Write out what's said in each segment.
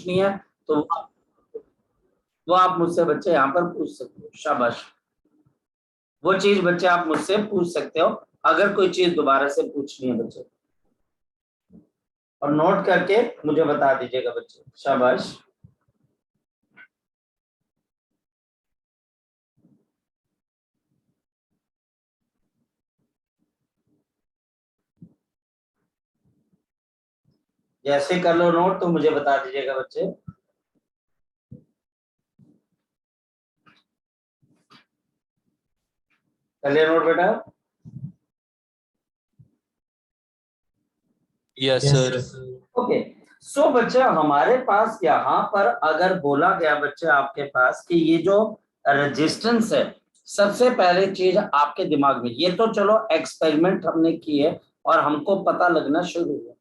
पूछनी है तो वो आप मुझसे बच्चे यहाँ पर पूछ सकते हो। शाबाश। वो चीज बच्चे आप मुझसे पूछ सकते हो अगर कोई चीज दोबारा से पूछनी है बच्चे, और नोट करके मुझे बता दीजिएगा बच्चे। शाबाश। जैसे कर लो नोट तो मुझे बता दीजिएगा बच्चे। कर लिया नोट बेटा? Yes sir. ओके। सो बच्चा हमारे पास यहाँ पर अगर बोला गया बच्चे आपके पास कि ये जो रेजिस्टेंस है, सबसे पहले चीज आपके दिमाग में, ये तो चलो एक्सपेरिमेंट हमने किए और हमको पता लगना शुरू हुआ।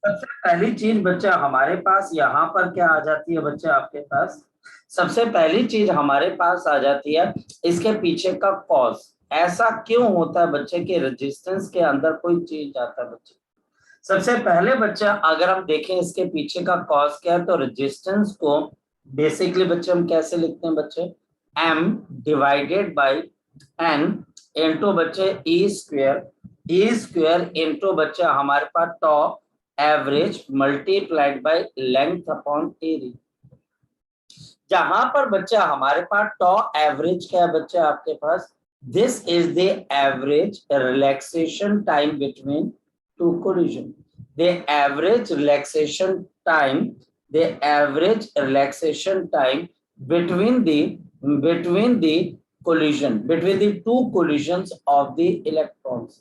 सबसे पहली चीज बच्चा हमारे पास यहाँ पर क्या आ जाती है बच्चे आपके पास? सबसे पहली चीज हमारे पास आ जाती है इसके पीछे का कॉज। ऐसा क्यों होता है बच्चे कि रेजिस्टेंस के अंदर कोई चीज जाता है बच्चे? सबसे पहले बच्चा अगर हम देखें इसके पीछे का कॉज क्या है, तो रेजिस्टेंस को बेसिकली बच्चे हम कैसे लिखते हैं बच्चे? m divided by n into बच्चे ई स्क्वेयर इंटू बच्चे हमारे पास tau average multiplied by length upon area. जहां पर बच्चा हमारे पास टॉ एवरेज क्या है बच्चा आपके पास? This is the average relaxation time between two collision. The average relaxation time, the average relaxation time between the collision, between the two collisions of the electrons,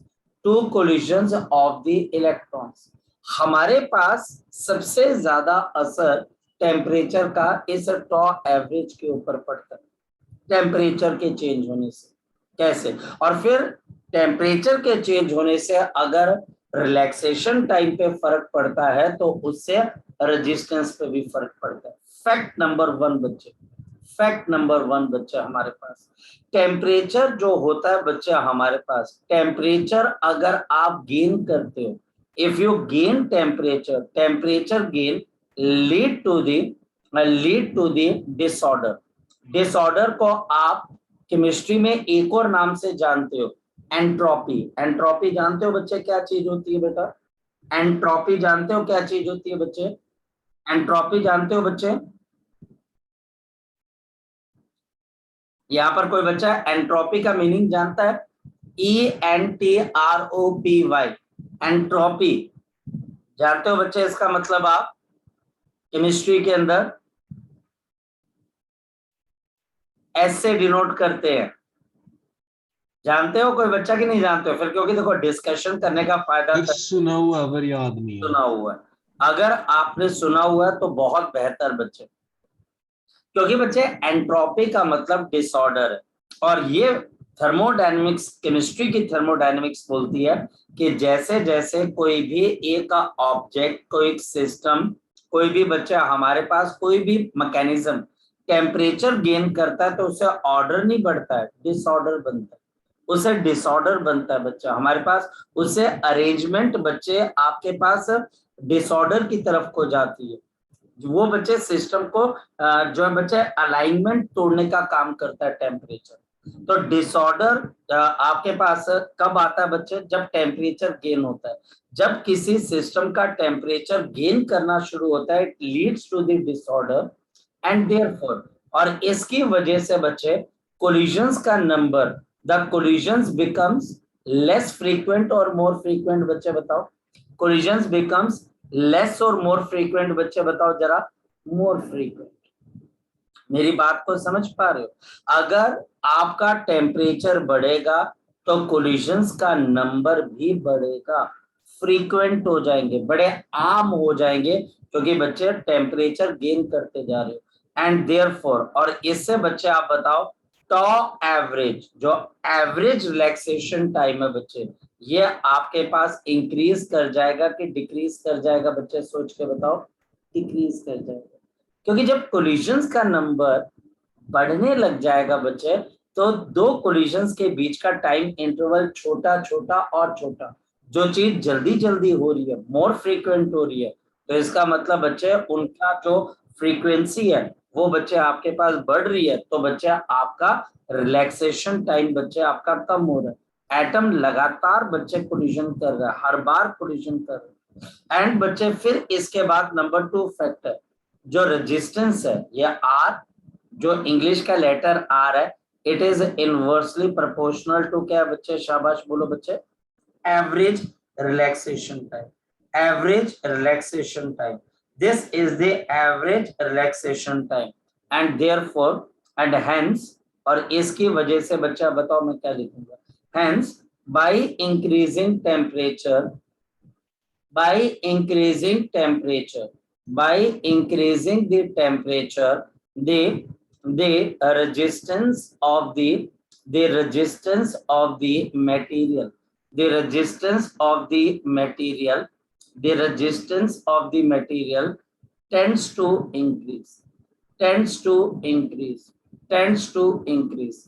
two collisions of the electrons. हमारे पास सबसे ज्यादा असर temperature का इस टॉ average के ऊपर पड़ता है, टेम्परेचर के चेंज होने से। कैसे? और फिर टेम्परेचर के चेंज होने से अगर रिलैक्सेशन टाइम पे फर्क पड़ता है तो उससे रेजिस्टेंस पे भी फर्क पड़ता है। फैक्ट नंबर वन बच्चे, फैक्ट नंबर वन बच्चे हमारे पास टेम्परेचर जो होता है बच्चे हमारे पास, टेम्परेचर अगर आप गेन करते हो, if you gain temperature, temperature gain lead to the disorder. Disorder को आप केमिस्ट्री में एक और नाम से जानते हो, एंट्रोपी। एंट्रोपी जानते हो बच्चे क्या चीज होती है बेटा? एंट्रोपी जानते हो क्या चीज होती है बच्चे? एंट्रोपी जानते हो बच्चे? यहां पर कोई बच्चा एंट्रोपी का मीनिंग जानता है? ENTROPY, एंट्रोपी जानते हो बच्चे इसका मतलब? आप केमिस्ट्री के अंदर एस से डिनोट करते हैं। जानते हो कोई बच्चा कि नहीं जानते हो? फिर क्योंकि देखो डिस्कशन करने का फायदा सुना हुआ पर याद नहीं है। सुना हुआ है। अगर आपने सुना हुआ है तो बहुत बेहतर बच्चे, क्योंकि बच्चे एंट्रोपी का मतलब डिसऑर्डर है। और ये थर्मोडायनेमिक्स, केमिस्ट्री की थर्मोडायनेमिक्स बोलती है कि जैसे जैसे कोई भी एक ऑब्जेक्ट, कोई सिस्टम, कोई भी बच्चा हमारे पास कोई भी मैकेनिज्म टेम्परेचर गेन करता है तो उसे ऑर्डर नहीं बढ़ता है, डिसऑर्डर बनता है। उसे डिसऑर्डर बनता है बच्चा हमारे पास, उसे अरेंजमेंट बच्चे आपके पास डिसऑर्डर की तरफ को जाती है। वो बच्चे सिस्टम को जो बच्चे अलाइनमेंट तोड़ने का काम करता है टेम्परेचर। तो डिसऑर्डर आपके पास कब आता है बच्चे? जब टेम्परेचर गेन होता है। जब किसी सिस्टम का टेम्परेचर गेन करना शुरू होता है, it leads to the disorder and therefore, और इसकी वजह से बच्चे कोलिजन्स का number, the collisions becomes less frequent और मोर फ्रीक्वेंट। बच्चे बताओ, कोलिजन्स बिकम्स लेस और मोर फ्रीक्वेंट। बच्चे बताओ जरा, मोर फ्रीक्वेंट। मेरी बात को समझ पा रहे हो? अगर आपका टेम्परेचर बढ़ेगा तो कोलिजन्स का नंबर भी बढ़ेगा, फ्रीक्वेंट हो जाएंगे, बड़े आम हो जाएंगे, क्योंकि बच्चे टेम्परेचर गेन करते जा रहे हो। एंड देयरफॉर, और इससे बच्चे आप बताओ टॉ एवरेज, जो एवरेज रिलैक्सेशन टाइम है बच्चे, ये आपके पास इंक्रीज कर जाएगा कि डिक्रीज कर जाएगा? बच्चे सोच के बताओ। डिक्रीज कर जाएगा, क्योंकि जब कोलिजन्स का नंबर बढ़ने लग जाएगा बच्चे तो दो कोलिजन्स के बीच का टाइम इंटरवल छोटा छोटा और छोटा, जो चीज जल्दी जल्दी हो रही है, मोर फ्रीक्वेंट हो रही है, तो इसका मतलब बच्चे उनका जो फ्रीक्वेंसी है वो बच्चे आपके पास बढ़ रही है, तो बच्चे आपका रिलैक्सेशन टाइम बच्चे आपका कम हो रहा है। एटम लगातार बच्चे कोलिजन कर रहा है, हर बार कोलिजन कर रहा है। एंड बच्चे फिर इसके बाद नंबर 2 फैक्टर जो रेजिस्टेंस है, ये आर, जो इंग्लिश का लेटर आर है, it is inversely proportional to क्या बच्चे, शाबाश बोलो बच्चे, average relaxation time. Average relaxation time, this is the average relaxation time and therefore and hence, और इसकी वजह से बच्चा बताओ मैं क्या लिखूंगा, hence by increasing temperature, by increasing temperature, by increasing the temperature, the resistance of the resistance of the material, the resistance of the material, the resistance of the material tends to increase, tends to increase, tends to increase।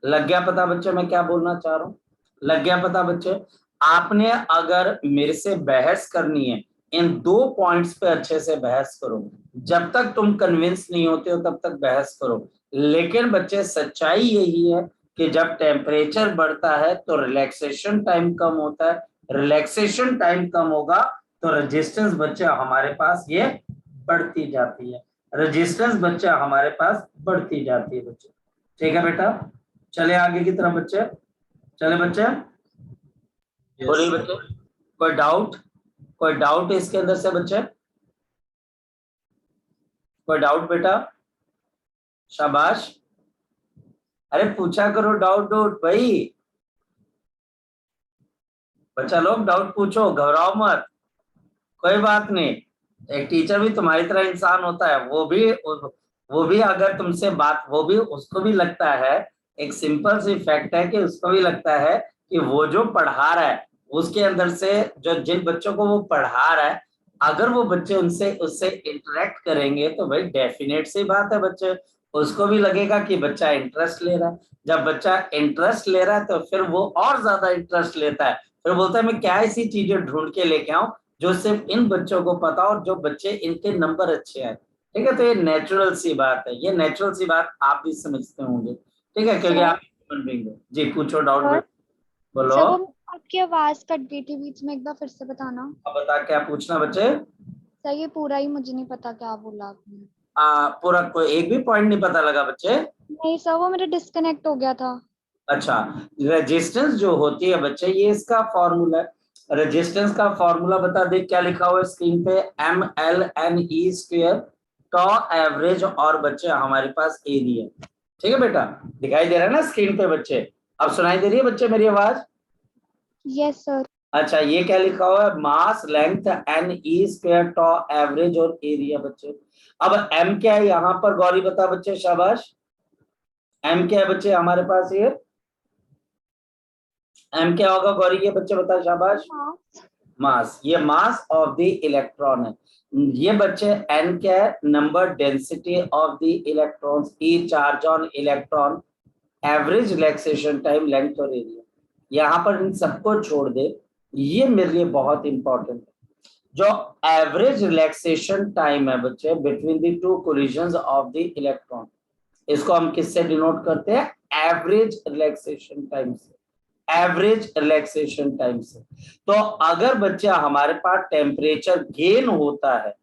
लग गया पता बच्चे मैं क्या बोलना चाह रहा हूँ? लग गया पता बच्चे? आपने अगर मेरे से बहस करनी है, इन 2 पॉइंट्स पे अच्छे से बहस करो। जब तक तुम कन्विंस नहीं होते हो तब तक बहस करो। लेकिन बच्चे सच्चाई यही है कि जब टेम्परेचर बढ़ता है तो रिलैक्सेशन टाइम कम होता है, रिलैक्सेशन टाइम कम होगा तो रेजिस्टेंस बच्चे हमारे पास ये बढ़ती जाती है, रेजिस्टेंस बच्चे हमारे पास बढ़ती जाती है बच्चे। ठीक है बेटा, चले आगे की तरफ बच्चे, चले बच्चे, बोलिए बच्चे, कोई डाउट, कोई डाउट इसके अंदर से बच्चे, कोई डाउट बेटा? शाबाश, अरे पूछा करो डाउट, डाउट भाई, बच्चा लोग डाउट पूछो, घबराओ मत, कोई बात नहीं। एक टीचर भी तुम्हारी तरह इंसान होता है, वो भी अगर तुमसे बात, वो भी, उसको भी लगता है, एक सिंपल सी फैक्ट है कि उसको भी लगता है कि वो जो पढ़ा रहा है उसके अंदर से जो जिन बच्चों को वो पढ़ा रहा है, अगर वो बच्चे उनसे उससे इंटरेक्ट करेंगे तो भाई डेफिनेट सी बात है बच्चे, उसको भी लगेगा कि बच्चा इंटरेस्ट ले रहा है। जब बच्चा इंटरेस्ट ले रहा है तो फिर वो और ज्यादा इंटरेस्ट लेता है, फिर बोलता है मैं क्या ऐसी चीजें ढूंढ के लेके आऊं जो सिर्फ इन बच्चों को पता और जो बच्चे इनके नंबर अच्छे आए। ठीक है, तो ये नेचुरल सी बात है, ये नेचुरल सी बात आप भी समझते होंगे। ठीक है, क्योंकि सर, आप ह्यूमन बीइंग हो। जी पूछो डाउट सर, में, बोलो। सर, वो आपकी आवाज कट गई थी बीच में, एक बार फिर से बताना। अब बता क्या पूछना बच्चे? सर ये पूरा ही मुझे नहीं पता क्या बोला आपने। पूरा कोई एक भी पॉइंट नहीं पता लगा बच्चे? नहीं सर, वो मेरा डिस्कनेक्ट हो गया था। अच्छा, रेजिस्टेंस जो होती है बच्चे, ये इसका फॉर्मूला है। रेजिस्टेंस का फॉर्मूला बता दे, क्या लिखा हुआ है स्क्रीन पे, MLNE स्क्वायर टॉ एवरेज और बच्चे हमारे पास एरिया। ठीक है बेटा, दिखाई दे रहा है ना स्क्रीन पे बच्चे? अब सुनाई दे रही है बच्चे मेरी आवाज? Yes sir. अच्छा, ये क्या लिखा हुआ है, मास लेंथ NE स्क्वायर टॉ एवरेज और एरिया बच्चे। अब M क्या है यहाँ पर, गौरी बता बच्चे, शाबाश। M क्या है बच्चे हमारे पास, ये M क्या होगा गौरी, ये बच्चे बता, शाबाश। मास, ये मास ऑफ द इलेक्ट्रॉन है। ये बच्चे N क्या है, number density of the electrons, E charge on electron, average relaxation time, length और एरिया। यहाँ पर इन सबको छोड़ दे, ये मेरे लिए बहुत इंपॉर्टेंट है। जो एवरेज रिलैक्सेशन टाइम है बच्चे between the two collisions of the electron, इसको हम किससे डिनोट करते हैं, एवरेज रिलैक्सेशन टाइम से, एवरेज रिलैक्सेशन टाइम से। तो अगर बच्चा हमारे पास टेम्परेचर गेन होता है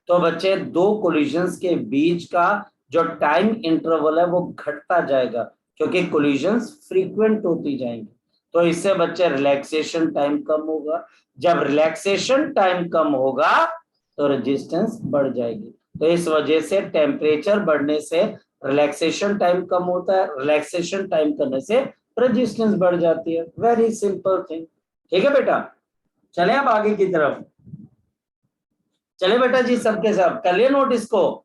तो बच्चे 2 कोलिजन्स के बीच का जो टाइम इंटरवल है वो घटता जाएगा, क्योंकि कोलिजन्स फ्रीक्वेंट होती जाएंगी, तो इससे बच्चे रिलैक्सेशन टाइम कम होगा। जब रिलैक्सेशन टाइम कम होगा तो रेजिस्टेंस बढ़ जाएगी। तो इस वजह से टेम्परेचर बढ़ने से रिलैक्सेशन टाइम कम होता है, रिलैक्सेशन टाइम करने से रेजिस्टेंस बढ़ जाती है। Very simple thing. ठीक है बेटा, चले अब आगे की तरफ, चले बेटा जी, सबके सब कर लिए नोट इसको?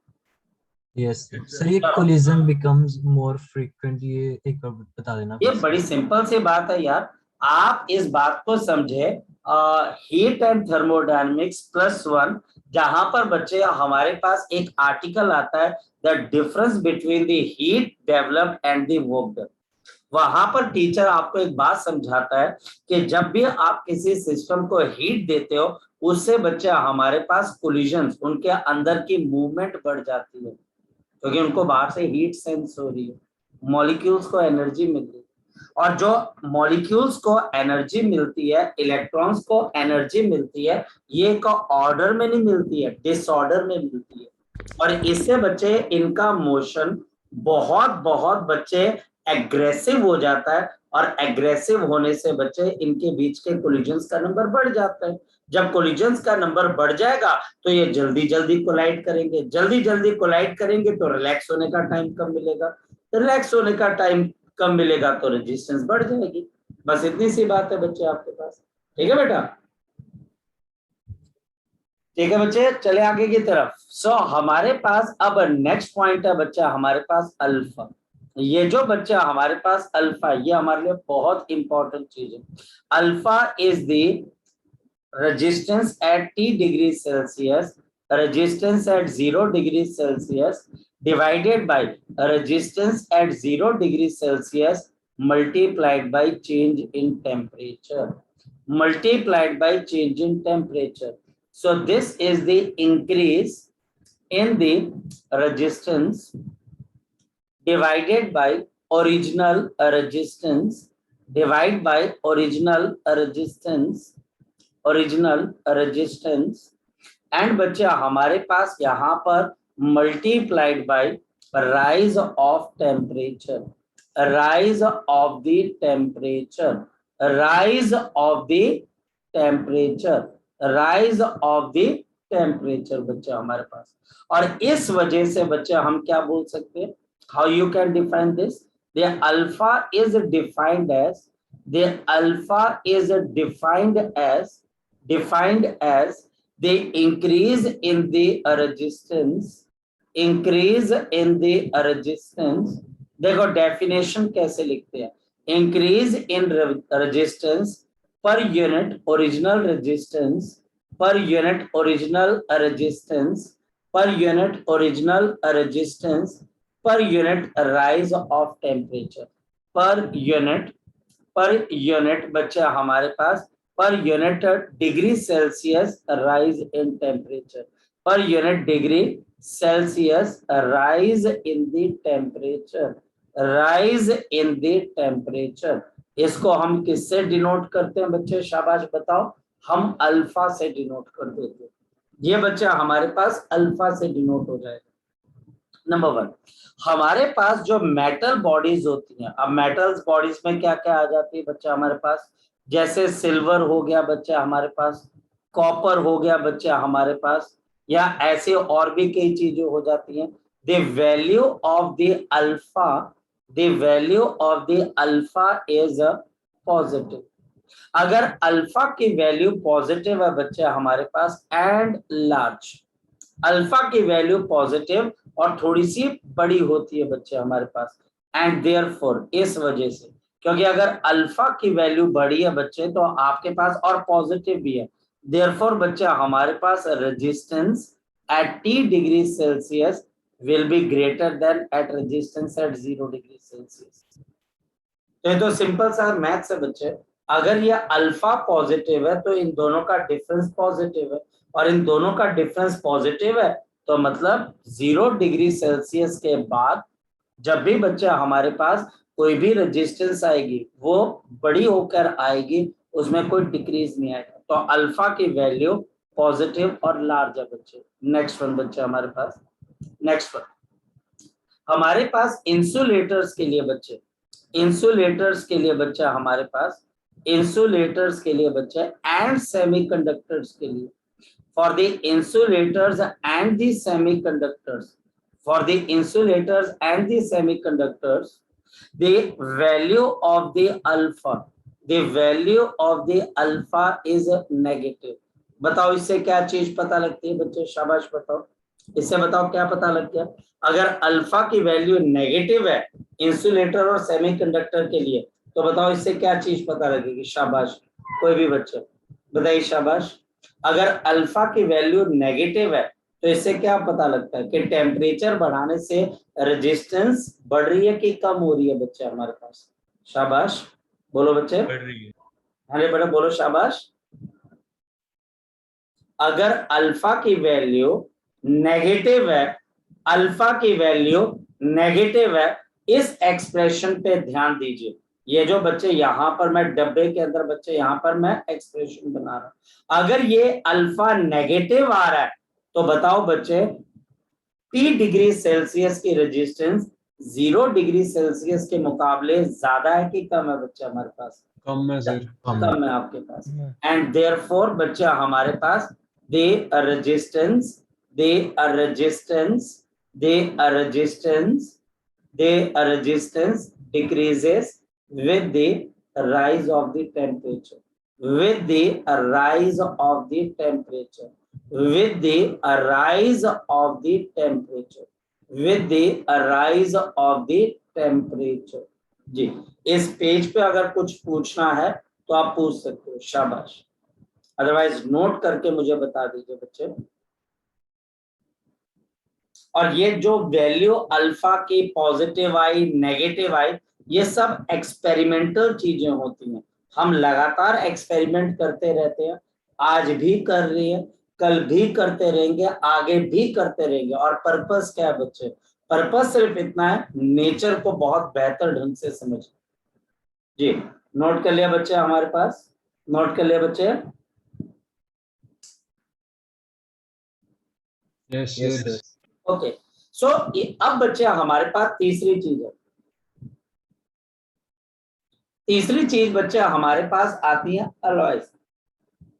यस सर, ये कोलिजन बिकम्स मोर फ्रीक्वेंट, ये एक बार बता देना। ये बड़ी सिंपल सी बात है यार, आप इस बात को समझे, हीट एंड थर्मोडायनेमिक्स +1, जहां पर बच्चे हमारे पास एक आर्टिकल आता है, the difference between the heat developed and the work done. वहां पर टीचर आपको एक बात समझाता है कि जब भी आप किसी सिस्टम को हीट देते हो उससे बच्चे हमारे पास कोलिजन्स, उनके अंदर की मूवमेंट बढ़ जाती है क्योंकि उनको बाहर से हीट सेंस हो रही है, मॉलिक्यूल्स को एनर्जी मिल रही है। और जो मॉलिक्यूल्स को एनर्जी मिलती है, इलेक्ट्रॉन्स को एनर्जी मिलती है, ये एक ऑर्डर में नहीं मिलती है, डिसऑर्डर में मिलती है। और इससे बच्चे इनका मोशन बहुत बहुत बच्चे एग्रेसिव हो जाता है, और एग्रेसिव होने से बच्चे इनके बीच के कोलिजन्स का नंबर बढ़ जाता है। जब कोलिजन्स का नंबर बढ़ जाएगा तो ये जल्दी जल्दी कोलाइड करेंगे, जल्दी जल्दी कोलाइड करेंगे तो रिलैक्स होने का टाइम कम मिलेगा, रिलैक्स होने का टाइम कम मिलेगा तो रेजिस्टेंस बढ़ जाएगी। बस इतनी सी बात है बच्चे आपके पास। ठीक है बेटा, ठीक है बच्चे, चले आगे की तरफ। हमारे पास अब नेक्स्ट पॉइंट है बच्चा हमारे पास अल्फा। ये जो बच्चा हमारे पास अल्फा, ये हमारे लिए बहुत इंपॉर्टेंट चीज है। Alpha is the resistance at T degrees Celsius, resistance at 0 degrees Celsius divided by resistance at 0 degrees Celsius multiplied by change in temperature, multiplied by change in temperature. So this is the increase in the resistance divided by original resistance, divided by original resistance, original resistance, and बच्चा हमारे पास यहाँ पर multiplied by rise of temperature, rise of the temperature, rise of the temperature, rise of the temperature बच्चा हमारे पास। और इस वजह से बच्चा हम क्या बोल सकते हैं, how you can define this, the alpha is defined as, the alpha is defined as the increase in the resistance, increase in the resistance। देखो डेफिनेशन कैसे लिखते हैं, increase in resistance per unit original resistance, per unit original resistance, per unit original resistance, per unit rise of temperature, per unit बच्चा हमारे पास per unit degree Celsius rise in temperature, per unit degree Celsius rise in the temperature, rise in the temperature. इसको हम किससे denote करते हैं बच्चे, शाबाश बताओ, हम अल्फा से डिनोट कर देते हैं। ये बच्चा हमारे पास अल्फा से डिनोट हो जाएगा। नंबर वन, हमारे पास जो मेटल बॉडीज होती हैं, अब मेटल्स बॉडीज में क्या क्या आ जाती है बच्चा हमारे पास, जैसे सिल्वर हो गया बच्चा हमारे पास, कॉपर हो गया बच्चा हमारे पास, या ऐसे और भी कई चीजें हो जाती हैं। The value of the alpha, the value of the alpha is positive. अगर अल्फा की वैल्यू पॉजिटिव है बच्चा हमारे पास एंड लार्ज, अल्फा की वैल्यू पॉजिटिव और थोड़ी सी बड़ी होती है बच्चे हमारे पास, एंड देयरफॉर इस वजह से, क्योंकि अगर अल्फा की वैल्यू बड़ी है बच्चे तो आपके पास और पॉजिटिव भी है, देयरफॉर बच्चा हमारे पास resistance at T degree Celsius will be greater than at resistance at 0 degree Celsius. तो ये तो सिंपल सा मैथ्स है बच्चे। अगर ये अल्फा पॉजिटिव है तो इन दोनों का डिफरेंस पॉजिटिव है, और इन दोनों का डिफरेंस पॉजिटिव है तो मतलब 0 डिग्री सेल्सियस के बाद जब भी बच्चा हमारे पास कोई भी रेजिस्टेंस आएगी वो बड़ी होकर आएगी, उसमें कोई डिक्रीज नहीं आएगा। तो अल्फा की वैल्यू पॉजिटिव और लार्ज है बच्चे। नेक्स्ट वन बच्चा हमारे पास, नेक्स्ट वन हमारे पास इंसुलेटर्स के लिए बच्चे, इंसुलेटर्स के लिए बच्चा हमारे पास, इंसुलेटर्स के लिए बच्चे एंड सेमीकंडक्टर्स के लिए, for the insulators and the semiconductors, for the insulators and the semiconductors, the value of the alpha, the value of the alpha is negative। बताओ इससे क्या चीज पता लगती है बच्चे, शाबाश बताओ, इससे बताओ क्या पता लग गया। अगर अल्फा की वैल्यू नेगेटिव है इंसुलेटर और सेमीकंडक्टर के लिए तो बताओ इससे क्या चीज पता लगेगी, शाबाश कोई भी बच्चे बताइए शाबाश। अगर अल्फा की वैल्यू नेगेटिव है तो इससे क्या पता लगता है कि टेम्परेचर बढ़ाने से रेजिस्टेंस बढ़ रही है कि कम हो रही है बच्चे हमारे पास, शाबाश बोलो बच्चे, बढ़ रही है। अरे बड़ा बोलो शाबाश। अगर अल्फा की वैल्यू नेगेटिव है, अल्फा की वैल्यू नेगेटिव है, इस एक्सप्रेशन पे ध्यान दीजिए। ये जो बच्चे यहाँ पर मैं डब्बे के अंदर बच्चे यहाँ पर मैं एक्सप्रेशन बना रहा हूं, अगर ये अल्फा नेगेटिव आ रहा है तो बताओ बच्चे P डिग्री सेल्सियस की रेजिस्टेंस 0 डिग्री सेल्सियस के मुकाबले ज्यादा है कि कम है बच्चा हमारे पास? कम है सर। कम है आपके पास। एंड देयरफॉर बच्चा हमारे पास दे resistance decreases with the rise of the temperature, with the rise of the temperature, with the rise of the temperature, with the rise of the temperature। जी, इस पेज पे अगर कुछ पूछना है तो आप पूछ सकते हो, शाबाश। अदरवाइज नोट करके मुझे बता दीजिए बच्चे। और ये जो वैल्यू अल्फा की पॉजिटिव आई, नेगेटिव आई, ये सब एक्सपेरिमेंटल चीजें होती हैं। हम लगातार एक्सपेरिमेंट करते रहते हैं, आज भी कर रही है, कल भी करते रहेंगे, आगे भी करते रहेंगे। और पर्पस क्या है बच्चे? पर्पस सिर्फ इतना है, नेचर को बहुत बेहतर ढंग से समझ। जी, नोट कर लिया बच्चे हमारे पास? नोट कर लिया बच्चे? Yes sir. ओके, सो अब बच्चे हमारे पास तीसरी चीज है। तीसरी चीज बच्चे हमारे पास आती है अलॉयज।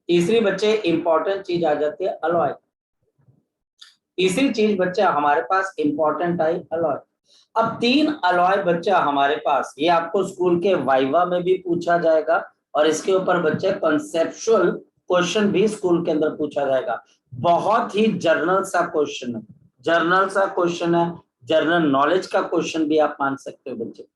तीसरी बच्चे इंपॉर्टेंट चीज आ जाती है अलॉय। तीसरी चीज बच्चे हमारे पास इंपॉर्टेंट आई अलॉय। अब 3 अलॉय बच्चा हमारे पास, ये आपको स्कूल के वाइवा में भी पूछा जाएगा और इसके ऊपर बच्चे कॉन्सेप्चुअल क्वेश्चन भी स्कूल के अंदर पूछा जाएगा। बहुत ही जर्नल सा क्वेश्चन है, जर्नल सा क्वेश्चन है, जर्नल नॉलेज का क्वेश्चन भी आप मान सकते हो बच्चे।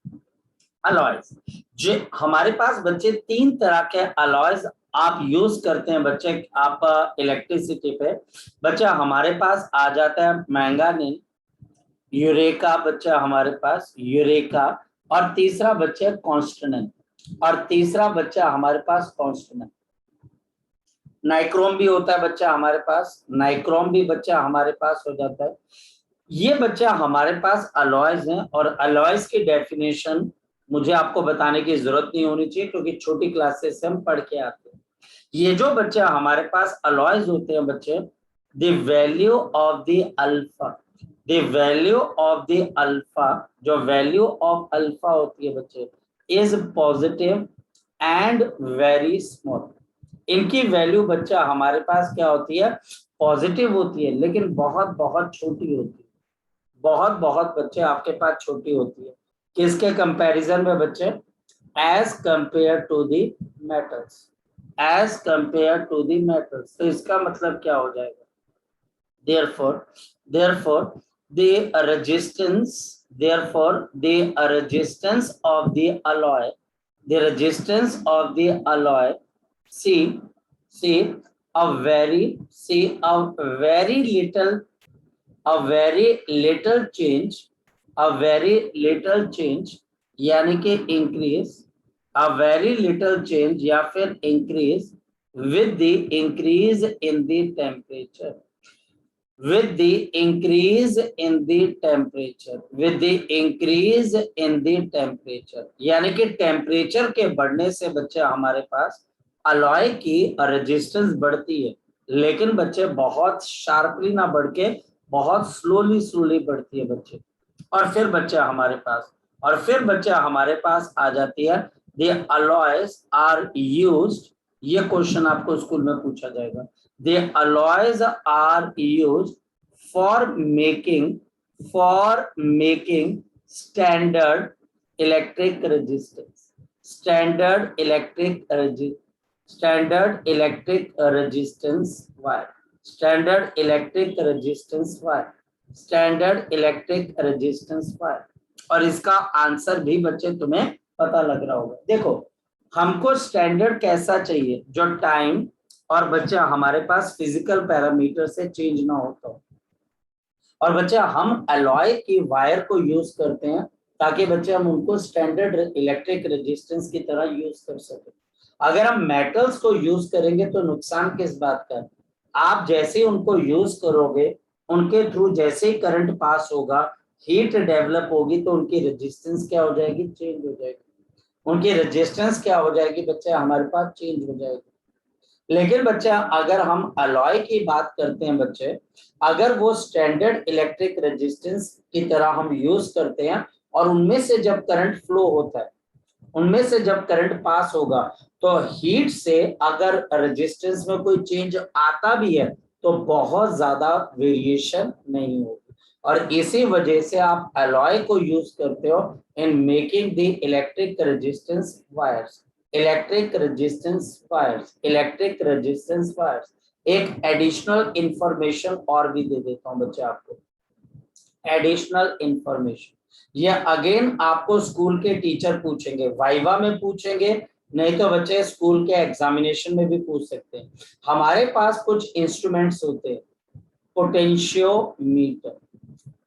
अलॉयज जो हमारे पास बच्चे 3 तरह के अलॉयज आप यूज करते हैं बच्चे, आप इलेक्ट्रिसिटी पे। बच्चा हमारे पास आ जाता है मैंगानीज, यूरेका बच्चा हमारे पास यूरेका, और तीसरा बच्चा कांस्टेनन, और तीसरा बच्चा हमारे पास कांस्टेनन। नाइक्रोम भी होता है बच्चा हमारे पास, नाइक्रोम भी बच्चा हमारे पास हो जाता है। ये बच्चा हमारे पास अलॉयज हैं, और अलॉयज की डेफिनेशन मुझे आपको बताने की जरूरत नहीं होनी चाहिए क्योंकि छोटी क्लासेस से हम पढ़ के आते हैं। ये जो बच्चा हमारे पास अलॉयज होते हैं बच्चे, the value of the alpha, the value of the alpha, जो वैल्यू ऑफ अल्फा होती है बच्चे, is positive and very small. इनकी वैल्यू बच्चा हमारे पास क्या होती है? पॉजिटिव होती है, लेकिन बहुत बहुत छोटी होती है। बहुत बहुत बच्चे आपके पास छोटी होती है। किसके कंपैरिजन में बच्चे? As compare to the metals, as compare to the metals. तो इसका मतलब क्या हो जाएगा? therefore the resistance, therefore the resistance of the alloy, the resistance of the alloy, see a very little, a very little change, a very little change यानी कि increase, a very little change या फिर increase with the increase in the temperature, with the increase in the temperature, with the increase in the temperature यानी कि temperature के बढ़ने से बच्चे हमारे पास अलॉय की रेजिस्टेंस बढ़ती है, लेकिन बच्चे बहुत शार्पली ना बढ़ के बहुत स्लोली बढ़ती है बच्चे। और फिर बच्चा हमारे पास, और फिर बच्चा हमारे पास आ जाती है द अलॉयज आर यूज्ड। ये क्वेश्चन आपको स्कूल में पूछा जाएगा। The alloys are used for making standard electric resistance, standard electric resistance wire, standard electric resistance wire, standard electric resistance wire. और इसका आंसर भी बच्चे तुम्हें पता लग रहा होगा। देखो, हमको स्टैंडर्ड कैसा चाहिए? जो टाइम और बच्चा हमारे पास फिजिकल पैरामीटर से चेंज ना होता हो। और बच्चा हम अलॉय की वायर को यूज करते हैं ताकि बच्चे हम उनको स्टैंडर्ड इलेक्ट्रिक रेजिस्टेंस की तरह यूज कर सके। अगर हम मेटल्स को यूज करेंगे तो नुकसान किस बात का है? आप जैसे उनको यूज करोगे, उनके थ्रू जैसे ही करंट पास होगा, हीट डेवलप होगी, तो उनकी रेजिस्टेंस क्या हो जाएगी, चेंज हो जाएगी। उनकी रेजिस्टेंस क्या हो जाएगी बच्चे, हमारे पास चेंज हो जाएगी। लेकिन बच्चा अगर हम अलॉय की बात करते हैं बच्चे, अगर वो स्टैंडर्ड इलेक्ट्रिक रेजिस्टेंस की तरह हम यूज करते हैं और उनमें से जब करंट फ्लो होता है, उनमें से जब करंट पास होगा, तो हीट से अगर रेजिस्टेंस में कोई चेंज आता भी है तो बहुत ज्यादा वेरिएशन नहीं होगी। और इसी वजह से आप अलॉय को यूज करते हो in making the electric resistance wires. Electric resistance wires, electric resistance wires. एक एडिशनल इंफॉर्मेशन और भी दे देता हूं बच्चे आपको, एडिशनल इंफॉर्मेशन। ये अगेन आपको स्कूल के टीचर पूछेंगे, वाइवा में पूछेंगे, नहीं तो बच्चे स्कूल के एग्जामिनेशन में भी पूछ सकते हैं। हमारे पास कुछ इंस्ट्रूमेंट्स होते हैं, पोटेंशियोमीटर,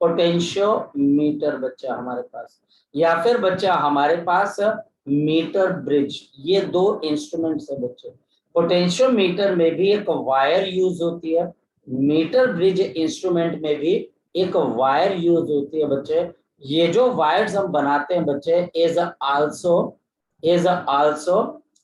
पोटेंशियोमीटर बच्चा हमारे पास, या फिर बच्चा हमारे पास मीटर ब्रिज, ये दो इंस्ट्रूमेंट्स है बच्चे। पोटेंशियोमीटर में भी एक वायर यूज होती है, मीटर ब्रिज इंस्ट्रूमेंट में भी एक वायर यूज होती है बच्चे। ये जो वायर्स हम बनाते हैं बच्चे is also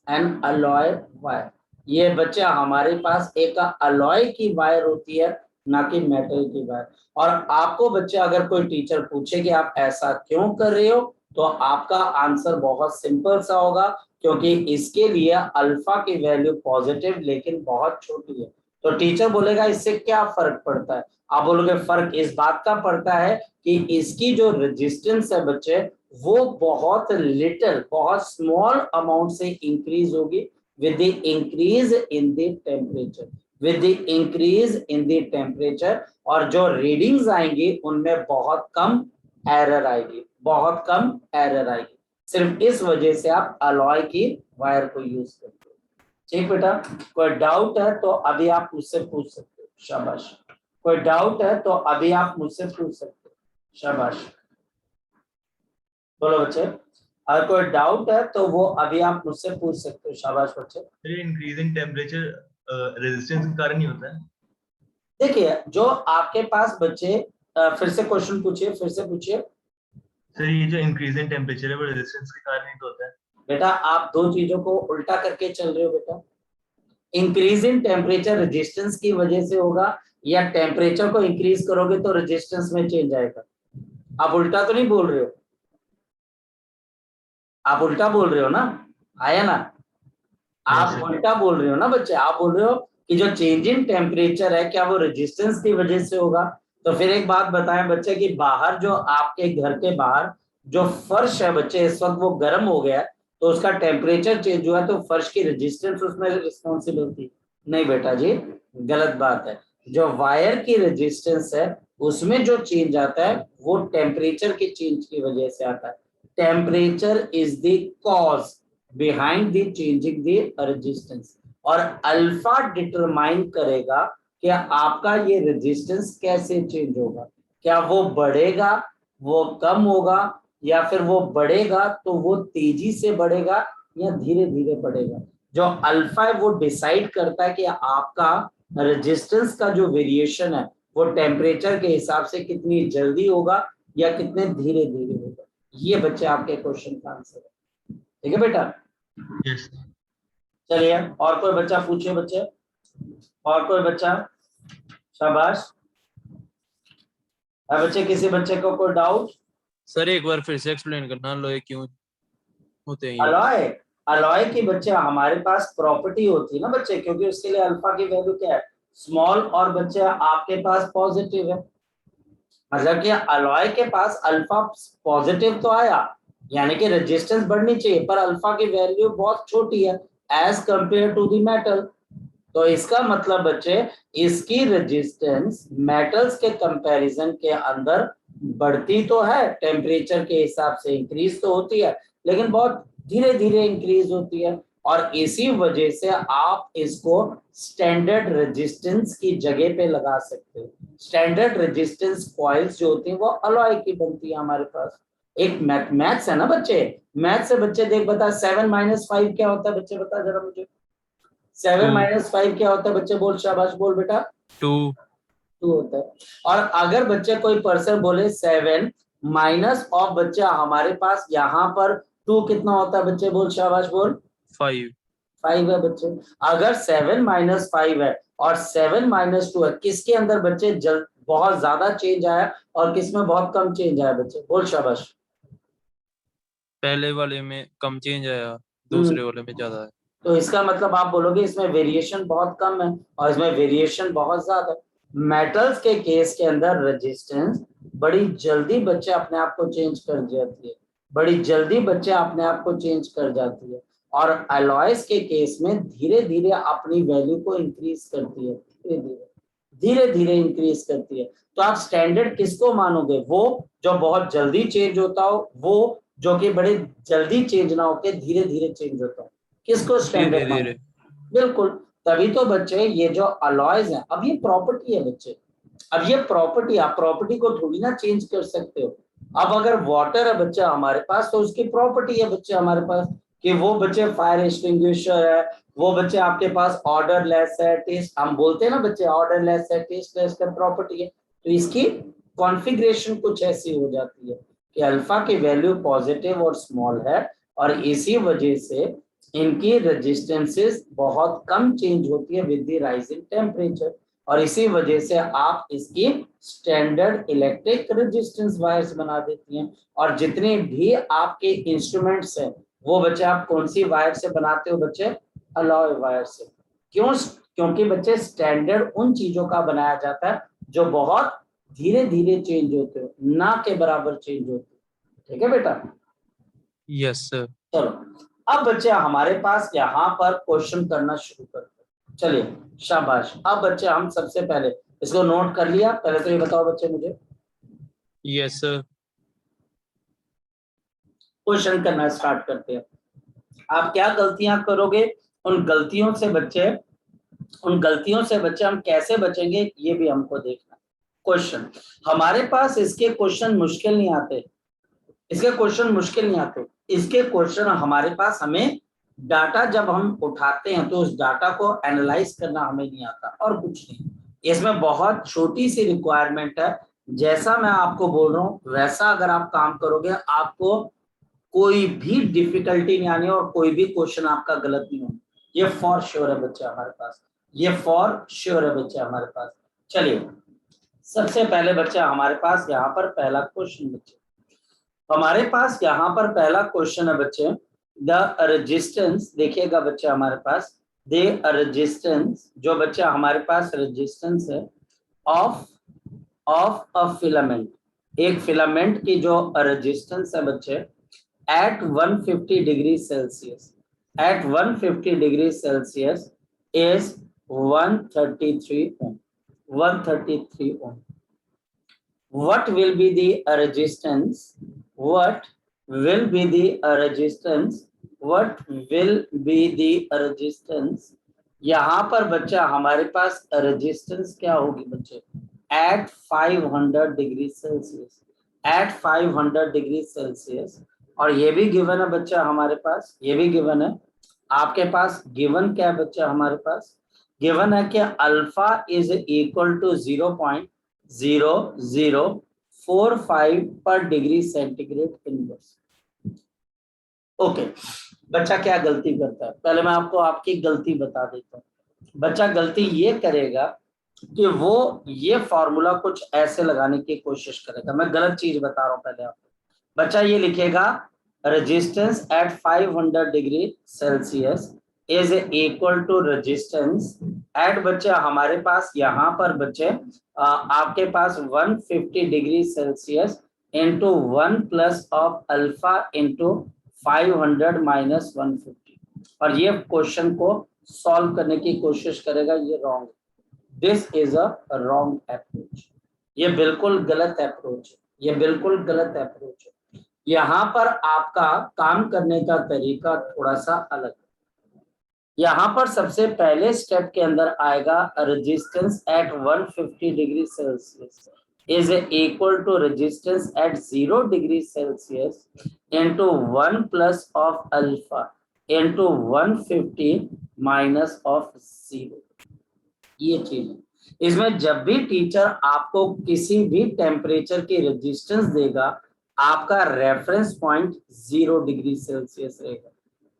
an alloy wire. ये बच्चे हमारे पास एक अलॉय की वायर होती है, ना कि मेटल की वायर। और आपको बच्चे अगर कोई टीचर पूछे कि आप ऐसा क्यों कर रहे हो, तो आपका आंसर बहुत सिंपल सा होगा, क्योंकि इसके लिए अल्फा की वैल्यू पॉजिटिव लेकिन बहुत छोटी है। तो टीचर बोलेगा इससे क्या फर्क पड़ता है, आप बोलोगे फर्क इस बात का पड़ता है कि इसकी जो रेजिस्टेंस है बच्चे वो बहुत लिटिल, बहुत स्मॉल अमाउंट से इंक्रीज होगी with the increase in the temperature, with the increase in the temperature. और जो रीडिंग्स आएंगी उनमें बहुत कम एरर आएगी, बहुत कम एरर आएगी। सिर्फ इस वजह से आप अलॉय की वायर को यूज करते हो। ठीक बेटा, कोई डाउट है तो अभी आप मुझसे पूछ सकते हो, शाबाश। कोई डाउट है तो अभी आप मुझसे पूछ सकते हो, शाबाश। बोलो बच्चे, अगर कोई डाउट है तो वो अभी आप मुझसे पूछ सकते हो, शाबाश बच्चे। इंक्रीजिंग टेम्परेचर रेजिस्टेंस के कारण ही होता है। देखिए जो आपके पास बच्चे, फिर से क्वेश्चन पूछिए, फिर से पूछिए। सर ये जो इंक्रीजिंग टेम्परेचर है वो रेजिस्टेंस के कारण ही तो होता है। बेटा आप दो चीजों को उल्टा करके चल रहे हो बेटा। इंक्रीज इन टेम्परेचर रेजिस्टेंस की वजह से होगा, या टेम्परेचर को इंक्रीज करोगे तो रेजिस्टेंस में चेंज आएगा। आप उल्टा तो नहीं बोल रहे हो, आप उल्टा बोल रहे हो ना, आया ना? आप उल्टा बोल रहे हो ना बच्चे, आप बोल रहे हो कि जो चेंज इन टेम्परेचर है क्या वो रेजिस्टेंस की वजह से होगा। तो फिर एक बात बताएं बच्चे कि बाहर जो आपके घर के बाहर जो फर्श है बच्चे इस वक्त वो गर्म हो गया है, तो उसका टेम्परेचर चेंज हुआ तो फर्श की रेजिस्टेंस उसमें रिस्पॉन्सिबल थी? नहीं बेटा जी, गलत बात है। जो वायर की रेजिस्टेंस है उसमें जो चेंज आता है वो टेम्परेचर के चेंज की वजह से आता है। Temperature is the cause behind the changing the resistance, और अल्फा डिटरमाइन करेगा कि आपका ये रेजिस्टेंस कैसे चेंज होगा। क्या वो बढ़ेगा, वो कम होगा, या फिर वो बढ़ेगा तो वो तेजी से बढ़ेगा या धीरे धीरे बढ़ेगा। जो अल्फा है वो डिसाइड करता है कि आपका रेजिस्टेंस का जो वेरिएशन है वो टेम्परेचर के हिसाब से कितनी जल्दी होगा या कितने धीरे धीरे होगा। ये बच्चे आपके क्वेश्चन का आंसर है। ठीक है बेटा, यस। चलिए और कोई बच्चा पूछिए बच्चे, और कोई बच्चा, शाबाश। है बच्चे, किसी बच्चे को कोई डाउट? सर एक बार फिर से एक्सप्लेन करना, लोहे क्यों होते हैं ये? अलॉय, अलॉय की बच्चे हमारे पास प्रॉपर्टी होती है ना बच्चे, क्योंकि उसके लिए अल्फा की वैल्यू क्या है, स्मॉल, और बच्चे आपके पास पॉजिटिव है। मतलब कि अलॉय के पास अल्फा पॉजिटिव तो आया, यानी कि रेजिस्टेंस बढ़नी चाहिए, पर अल्फा की वैल्यू बहुत छोटी है as compare to the metal. तो इसका मतलब बच्चे इसकी रेजिस्टेंस मेटल्स के कंपैरिजन के अंदर बढ़ती तो है, टेम्परेचर के हिसाब से इंक्रीज तो होती है, लेकिन बहुत धीरे धीरे इंक्रीज होती है। और इसी वजह से आप इसको स्टैंडर्ड रेजिस्टेंस की जगह पे लगा सकते हो। स्टैंडर्ड रेजिस्टेंस कॉइल्स जो होती हैं वो अलॉय की बनती है हमारे पास। एक मैथ्स है ना बच्चे, मैथ से बच्चे देख बता 7 - 5 क्या होता है बच्चे, बता जरा मुझे। 7 Two. माइनस 5 क्या होता है बच्चे? बोल शाबाश, बोल बेटा। 2 2 होता है। और अगर बच्चे कोई पर्सन बोले 7 माइनस ऑफ बच्चे हमारे पास यहाँ पर 2 कितना होता है बच्चे? बोल शाबाश, बोल। 5 5 है बच्चे। अगर 7 माइनस 5 है और 7 माइनस 2 है, किसके अंदर बच्चे बहुत ज्यादा चेंज आया और किसमें बहुत कम चेंज आया बच्चे? बोल शाबाश। पहले वाले में कम चेंज आया, दूसरे वाले में ज्यादा है। तो इसका मतलब आप बोलोगे इसमें वेरिएशन बहुत कम है और इसमें वेरिएशन बहुत ज्यादा है। मेटल्स के केस के अंदर रेजिस्टेंस बड़ी जल्दी बच्चे अपने आप को चेंज कर जाती है, बड़ी जल्दी बच्चे अपने आप को चेंज कर जाती है। और अलॉयज के केस में धीरे धीरे अपनी वैल्यू को इंक्रीज करती है, धीरे धीरे इंक्रीज करती है। तो आप स्टैंडर्ड किसको मानोगे? वो जो बहुत जल्दी चेंज होता हो, वो जो कि बड़े जल्दी चेंज ना होके धीरे धीरे चेंज होता हो, किसको स्टैंडर्ड धीरे मानोगे? धीरे। बिल्कुल। तभी तो बच्चे ये जो अलॉयज हैं, अब ये प्रॉपर्टी है बच्चे, अब ये प्रॉपर्टी, आप प्रॉपर्टी को थोड़ी ना चेंज कर सकते हो। अब अगर वाटर है बच्चा हमारे पास, तो उसकी प्रॉपर्टी है बच्चे हमारे पास कि वो बच्चे फायर एक्सटिंग्विशर है, वो बच्चे आपके पास ऑर्डर लेस है, टेस्ट, हम बोलते हैं ना बच्चे ऑर्डर लेस है, टेस्ट लेस का प्रॉपर्टी है। तो इसकी कॉन्फ़िगरेशन कुछ ऐसी हो जाती है कि अल्फा की वैल्यू पॉजिटिव और स्मॉल है और इसी वजह से इनकी रेजिस्टेंसेस बहुत कम चेंज होती है विद द राइजिंग टेम्परेचर, और इसी वजह से आप इसकी स्टैंडर्ड इलेक्ट्रिक रेजिस्टेंस वायर्स बना देती हैं। और जितने भी आपके इंस्ट्रूमेंट्स हैं वो बच्चे आप कौन सी वायर से बनाते हो बच्चे? अलॉय वायर से। क्यों? क्योंकि बच्चे स्टैंडर्ड उन चीजों का बनाया जाता है जो बहुत धीरे धीरे चेंज होते हो, ना के बराबर चेंज होते हो। ठीक है बेटा? Yes sir. चलो अब बच्चे हमारे पास यहाँ पर क्वेश्चन करना शुरू करते हैं। चलिए शाबाश। अब बच्चे हम सबसे पहले इसको नोट कर लिया, पहले तो ये बताओ बच्चे मुझे, यस सर। क्वेश्चन करना स्टार्ट करते हैं। आप क्या गलतियां करोगे, उन गलतियों से बच्चे, उन गलतियों से बच्चे हम कैसे बचेंगे ये भी हमको देखना। क्वेश्चन हमारे पास, इसके क्वेश्चन मुश्किल नहीं आते, इसके क्वेश्चन मुश्किल नहीं आते, इसके क्वेश्चन हमारे पास, हमें डाटा जब हम उठाते हैं तो उस डाटा को एनालाइज करना हमें नहीं आता और कुछ नहीं। इसमें बहुत छोटी सी रिक्वायरमेंट है, जैसा मैं आपको बोल रहा हूँ वैसा अगर आप काम करोगे आपको कोई भी डिफिकल्टी नहीं आनी और कोई भी क्वेश्चन आपका गलत नहीं होना। ये फॉर श्योर है बच्चे हमारे पास, ये फॉर श्योर है बच्चे हमारे पास। चलिए सबसे पहले बच्चा हमारे पास यहाँ पर पहला क्वेश्चन बच्चे, हमारे पास यहाँ पर पहला क्वेश्चन है बच्चे, द रेजिस्टेंस, देखिएगा बच्चे हमारे पास द रेजिस्टेंस, जो बच्चा हमारे पास रेजिस्टेंस है ऑफ अ फिलामेंट, एक फिलामेंट की जो रेजिस्टेंस है बच्चे at 150 degree Celsius, at 150 degree Celsius is 133 ohm, 133 ohm. What will be the resistance? What will be the resistance? What will be the resistance? यहाँ पर बच्चा हमारे पास रेजिस्टेंस क्या होगी बच्चे? At 500 degree Celsius, at 500 degree Celsius. और ये भी गिवन है बच्चा हमारे पास, ये भी गिवन है आपके पास। गिवन क्या है बच्चा हमारे पास? गिवन है कि अल्फा इज इक्वल टू 0.0045 पर डिग्री सेंटीग्रेड इनवर्स। ओके, बच्चा क्या गलती करता है? पहले मैं आपको आपकी गलती बता देता हूँ। बच्चा गलती ये करेगा कि वो ये फॉर्मूला कुछ ऐसे लगाने की कोशिश करेगा, मैं गलत चीज बता रहा हूँ पहले आपको। बच्चा ये लिखेगा resistance at 500 degree Celsius is equal to resistance at, बच्चे हमारे पास यहाँ पर बच्चे आपके पास 150 degree Celsius into 1 plus of alpha into 500 minus 150, और ये क्वेश्चन को सॉल्व करने की कोशिश करेगा। ये wrong, this is a wrong approach, ये बिल्कुल गलत अप्रोच है, ये बिल्कुल गलत अप्रोच है। यहाँ पर आपका काम करने का तरीका थोड़ा सा अलग है। यहाँ पर सबसे पहले स्टेप के अंदर आएगा resistance at 150 degree Celsius is equal to resistance at 0 degree Celsius into 1 plus of alpha into 150 minus of 0। ये चीज है। इसमें जब भी टीचर आपको किसी भी टेम्परेचर की रेजिस्टेंस देगा, आपका रेफरेंस पॉइंट 0 डिग्री सेल्सियस रहेगा,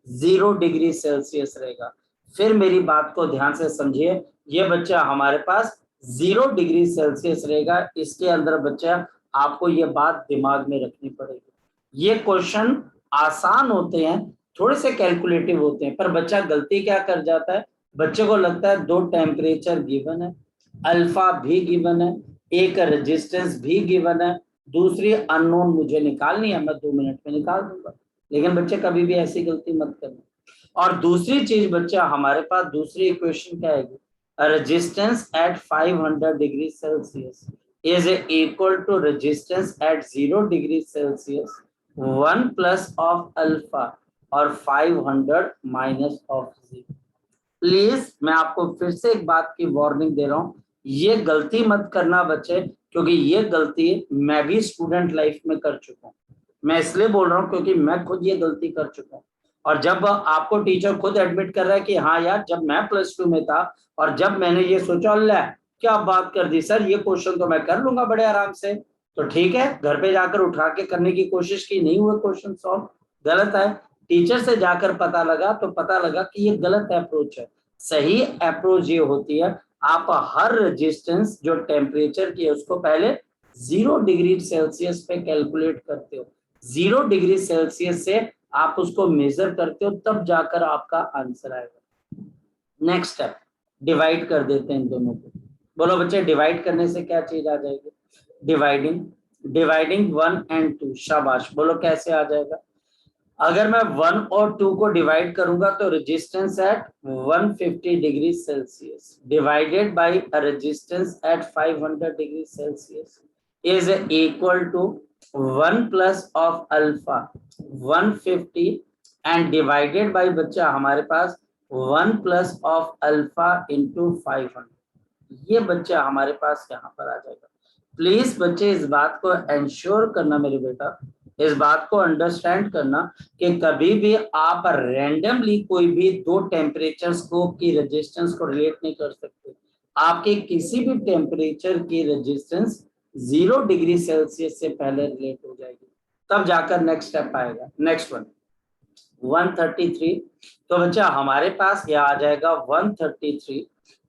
0 डिग्री सेल्सियस रहेगा। फिर मेरी बात को ध्यान से समझिए, ये बच्चा हमारे पास 0 डिग्री सेल्सियस रहेगा। इसके अंदर बच्चा आपको ये बात दिमाग में रखनी पड़ेगी। ये क्वेश्चन आसान होते हैं, थोड़े से कैलकुलेटिव होते हैं, पर बच्चा गलती क्या कर जाता है, बच्चे को लगता है 2 टेम्परेचर गिवन है, अल्फा भी गिवन है, एक रेजिस्टेंस भी गिवन है, दूसरी अननोन मुझे निकालनी है, मैं 2 मिनट में निकाल दूंगा। लेकिन बच्चे कभी भी ऐसी गलती मत करना। और दूसरी चीज बच्चा, हमारे पास दूसरी इक्वेशन क्या आएगी, resistance at 500 degree Celsius is equal to resistance at 0 degree Celsius 1 plus of alpha और 500 माइनस ऑफ 0। प्लीज मैं आपको फिर से एक बात की वार्निंग दे रहा हूं, ये गलती मत करना बच्चे, क्योंकि ये गलती मैं भी स्टूडेंट लाइफ में कर चुका हूं। मैं इसलिए बोल रहा हूं क्योंकि मैं खुद ये गलती कर चुका हूं। और जब आपको टीचर खुद एडमिट कर रहा है कि हाँ यार, जब मैं +2 में था और जब मैंने ये सोचा, अल्लाह क्या बात कर दी सर, ये क्वेश्चन तो मैं कर लूंगा बड़े आराम से, तो ठीक है, घर पे जाकर उठा के करने की कोशिश की, नहीं हुए क्वेश्चन सॉल्व, गलत है। टीचर से जाकर पता लगा तो पता लगा कि ये गलत अप्रोच है। सही अप्रोच ये होती है, आप हर रेजिस्टेंस जो टेम्परेचर की है उसको पहले 0 डिग्री सेल्सियस पे कैलकुलेट करते हो, 0 डिग्री सेल्सियस से आप उसको मेजर करते हो, तब जाकर आपका आंसर आएगा। नेक्स्ट स्टेप, डिवाइड कर देते हैं इन दोनों को। बोलो बच्चे, डिवाइड करने से क्या चीज आ जाएगी, डिवाइडिंग 1 and 2। शाबाश, बोलो कैसे आ जाएगा। अगर मैं 1 और 2 को डिवाइड करूंगा तो resistance at 150 degree Celsius divided by a resistance at 500 degree Celsius is equal to 1 plus of alpha 150 and divided by बच्चा हमारे पास 1 प्लस ऑफ अल्फा इंटू 500। ये बच्चा हमारे पास यहाँ पर आ जाएगा। प्लीज बच्चे इस बात को एंश्योर करना मेरे बेटा, इस बात को अंडरस्टैंड करना कि कभी भी आप रैंडमली कोई भी 2 टेम्परेचर्स को की रेजिस्टेंस को रिलेट नहीं कर सकते। आपके किसी भी टेम्परेचर की रेजिस्टेंस 0 डिग्री सेल्सियस से पहले रिलेट हो जाएगी, तब जाकर नेक्स्ट स्टेप आएगा। Next one 133। तो बच्चा हमारे यहाँ आ जाएगा 133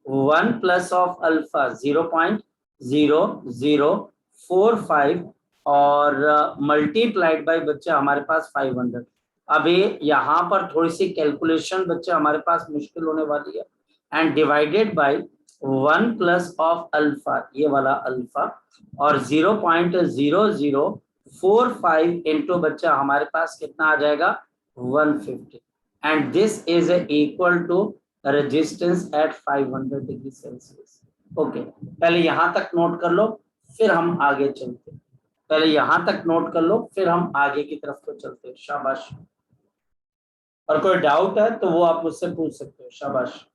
1 प्लस ऑफ अल्फा 0.0045 और मल्टीप्लाइड बाय बच्चा हमारे पास 500। अभी यहाँ पर थोड़ी सी कैलकुलेशन बच्चा हमारे पास मुश्किल होने वाली है, and divided by 1 plus of alpha, ये वाला अल्फा, और 0.0045 इंटू बच्चा हमारे पास कितना आ जाएगा 150, and this is equal to resistance at 500 degree Celsius. Okay, पहले यहां तक नोट कर लो, फिर हम आगे चलते हैं। पहले यहां तक नोट कर लो, फिर हम आगे की तरफ को चलते हैं। शाबाश। और कोई डाउट है तो वो आप मुझसे पूछ सकते हो। शाबाश।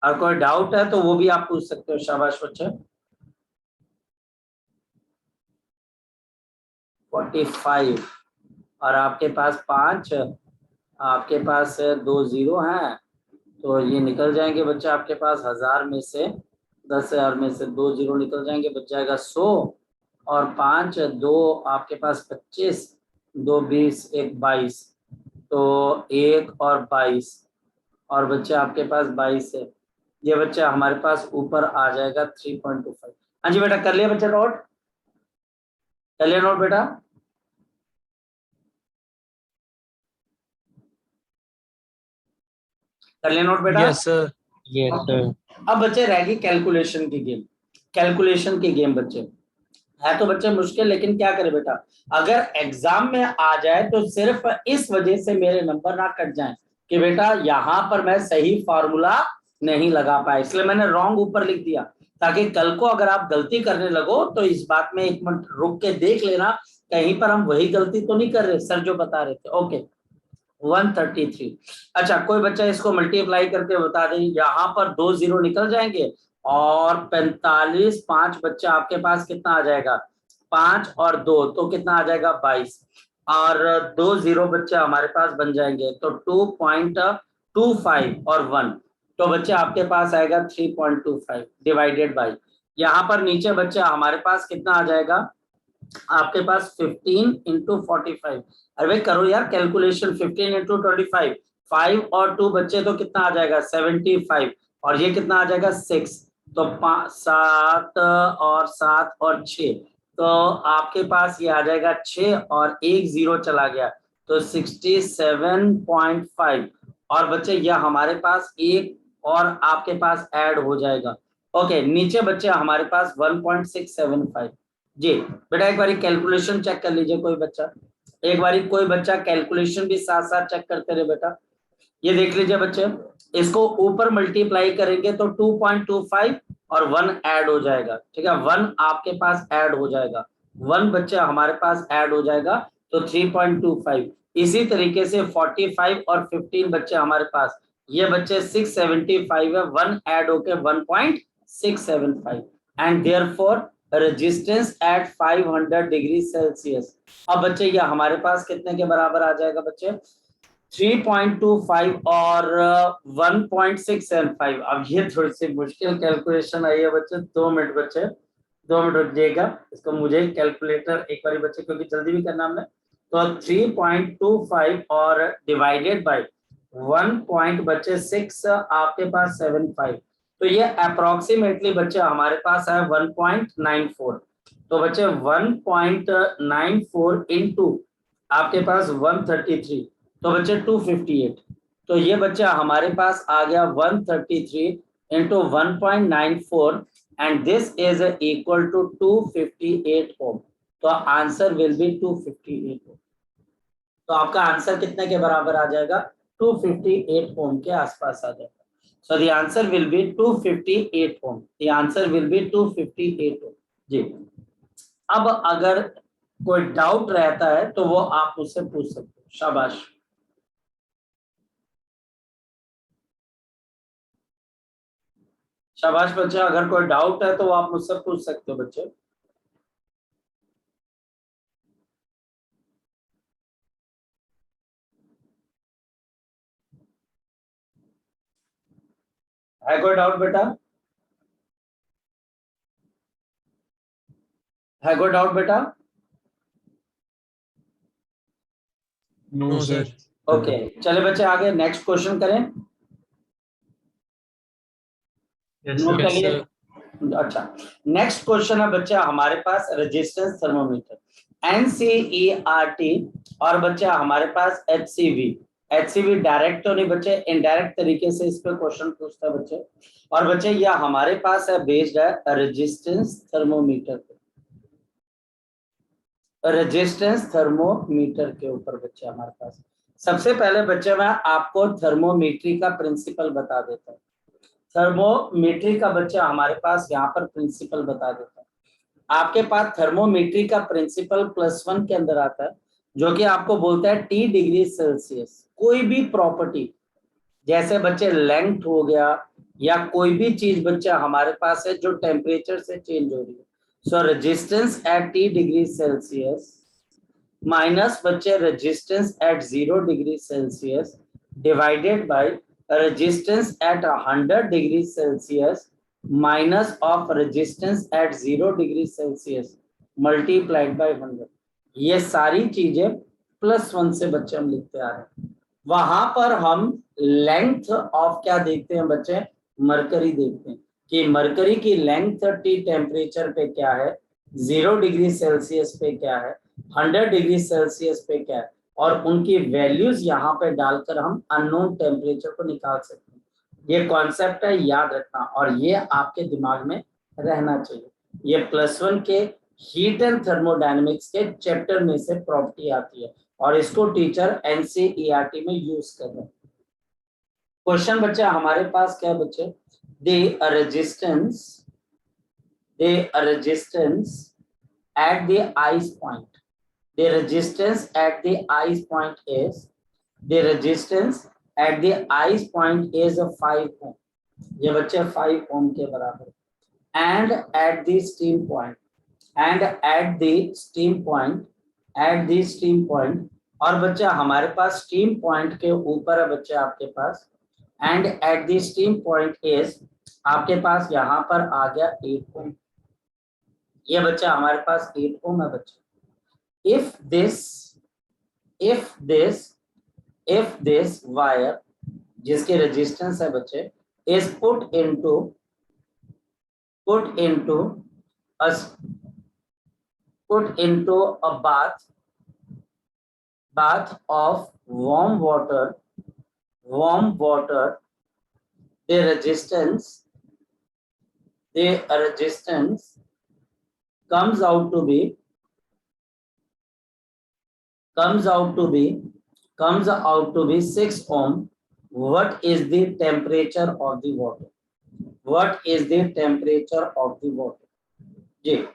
और कोई डाउट है तो वो भी आप पूछ सकते हो। शाबाश बच्चे। 45 और आपके पास 5, आपके पास 2 0 हैं, तो ये निकल जाएंगे बच्चा आपके पास 1000 में से 10,000 में से 2 0 निकल जाएंगे, बच जाएगा 100 और 5 2 आपके पास 25, 2 20 1 22, तो 1 और 22 और बच्चा आपके पास 22 है। ये बच्चा हमारे पास ऊपर आ जाएगा 3.25। हाँ जी बेटा, कर लिया बच्चा नोट, कर लिया नोट बेटा। कर लिया नोट बेटा। Yes sir. Yes, sir. अब बच्चे रहेगी कैलकुलेशन की गेम। कैलकुलेशन की गेम बच्चे है तो बच्चे मुश्किल, लेकिन क्या करे बेटा, अगर एग्जाम में आ जाए तो सिर्फ इस वजह से मेरे नंबर ना कट जाएं कि बेटा यहाँ पर मैं सही फार्मूला नहीं लगा पाया, इसलिए मैंने रॉन्ग ऊपर लिख दिया, ताकि कल को अगर आप गलती करने लगो तो इस बात में एक मिनट रुक के देख लेना कहीं पर हम वही गलती तो नहीं कर रहे सर जो बता रहे थे। ओके 133। अच्छा, कोई बच्चा इसको मल्टीप्लाई करके बता दे, यहाँ पर 2 0 निकल जाएंगे और 45 5 बच्चा आपके पास कितना आ जाएगा 5 और 2 तो कितना आ जाएगा 22 और 2 0 बच्चे हमारे पास बन जाएंगे तो 2.25 और 1 तो बच्चे आपके पास आएगा 3.25 डिवाइडेड बाई यहाँ पर नीचे बच्चे हमारे पास कितना आ जाएगा आपके पास 15 इंटू 45 अरे भाई करो यार कैलकुलेशन 15 इंटू 25 5 और 2 बच्चे तो कितना आ जाएगा 75 और ये कितना आ जाएगा 6 तो 7 और 7 और 6 तो आपके पास ये आ जाएगा 6 और 1 0 चला गया तो 67.5 और बच्चे यह हमारे पास एक और आपके पास ऐड हो जाएगा ओके नीचे बच्चे हमारे पास 1.675 जी बेटा एक बारी कैलकुलेशन चेक कर लीजिए कोई बच्चा एक बारी कोई बच्चा कैलकुलेशन भी साथ साथ चेक करते रहे बेटा ये देख लीजिए बच्चे इसको ऊपर मल्टीप्लाई करेंगे तो 2.25 और 1 ऐड हो जाएगा ठीक है 1 आपके पास ऐड हो जाएगा 1 बच्चे हमारे पास ऐड हो जाएगा तो 3.25 इसी तरीके से 45 और 15 बच्चे हमारे पास ये बच्चे 675 है 1 ऐड होके 1.675 and therefore resistance at 500 degree Celsius अब बच्चे ये हमारे पास कितने के बराबर आ जाएगा बच्चे 3.25 और 1.675 अब ये थोड़ी सी मुश्किल कैलकुलेशन आई है बच्चे 2 मिनट बच्चे 2 मिनट रुकिएगा इसको मुझे कैलकुलेटर एक बार बच्चे क्योंकि जल्दी भी करना हमने तो 3.25 और डिवाइडेड बाय 1 बच्चे 6 आपके पास 75 तो ये अप्रोक्सीमेटली बच्चे हमारे पास है 1.94 तो बच्चे 1.94 इंटू आपके पास 133 तो बच्चे 258 तो ये बच्चा हमारे पास आ गया 133 into 1.94 and this is equal to 258 ohm तो आंसर विल बी 258 ओम तो आपका आंसर कितने के बराबर आ जाएगा 258 ओम के आसपास आ जाएगा so the answer will be 258 ohm the answer will be 258 ohm जी अब अगर कोई डाउट रहता है तो वो आप मुझसे पूछ सकते हो शाबाश शाबाश बच्चे अगर कोई डाउट है तो वो आप मुझसे पूछ सकते हो बच्चे है कोई डाउट बेटा है कोई डाउट बेटा नो सर ओके चले बच्चे आगे नेक्स्ट क्वेश्चन करें Yes, नोट sir. करिए अच्छा नेक्स्ट क्वेश्चन है बच्चा हमारे पास रेजिस्टेंस थर्मोमीटर एनसीईआरटी और बच्चा हमारे पास एचसीवी डायरेक्ट तो नहीं बच्चे इनडायरेक्ट तरीके से इस पर क्वेश्चन पूछता है बच्चे और बच्चे यह हमारे पास है बेस्ड है रेजिस्टेंस थर्मोमीटर के ऊपर बच्चे हमारे पास सबसे पहले बच्चे मैं आपको थर्मोमीट्री का प्रिंसिपल बता देता हूँ थर्मोमीट्री का बच्चा हमारे पास यहाँ पर प्रिंसिपल बता देता है आपके पास थर्मोमीट्री का प्रिंसिपल +1 के अंदर आता है जो कि आपको बोलता है T डिग्री सेल्सियस कोई भी प्रॉपर्टी जैसे बच्चे लेंथ हो गया या कोई भी चीज बच्चा हमारे पास है जो टेम्परेचर से चेंज हो रही है so resistance at T degree Celsius minus बच्चे resistance at 0 degree Celsius divided by resistance at 100 degree Celsius minus of resistance at 0 degree Celsius multiplied by 100 ये सारी चीजें +1 से बच्चे हम लिखते आ रहे हैं वहां पर हम लेंथ ऑफ क्या देखते हैं बच्चे मरकरी देखते हैं कि मरकरी की लेंथ T टेम्परेचर पे क्या है 0 डिग्री सेल्सियस पे क्या है 100 डिग्री सेल्सियस पे क्या है और उनकी वैल्यूज यहाँ पे डालकर हम अननोन टेम्परेचर को निकाल सकते हैं ये कॉन्सेप्ट है याद रखना और ये आपके दिमाग में रहना चाहिए ये +1 के हीट एंड थर्मोडायनेमिक्स के चैप्टर में से प्रॉपर्टी आती है और इसको टीचर एनसीईआरटी में यूज कर रहे हैं क्वेश्चन बच्चा हमारे पास क्या है बच्चे the resistance at the ice point the resistance at the ice point is 5 ohm ये बच्चे 5 ohm के बराबर and at the steam point and at the steam point, और बच्चा हमारे पास स्टीम पॉइंट के ऊपर है बच्चे आपके पास, and at the steam point is आपके पास यहाँ पर आ गया 8 ओम। ये बच्चा हमारे पास 8 ओम है बच्चे। if this wire जिसके रेजिस्टेंस है बच्चे is put into a bath of warm water, the resistance comes out to be 6 ohm. What is the temperature of the water? जी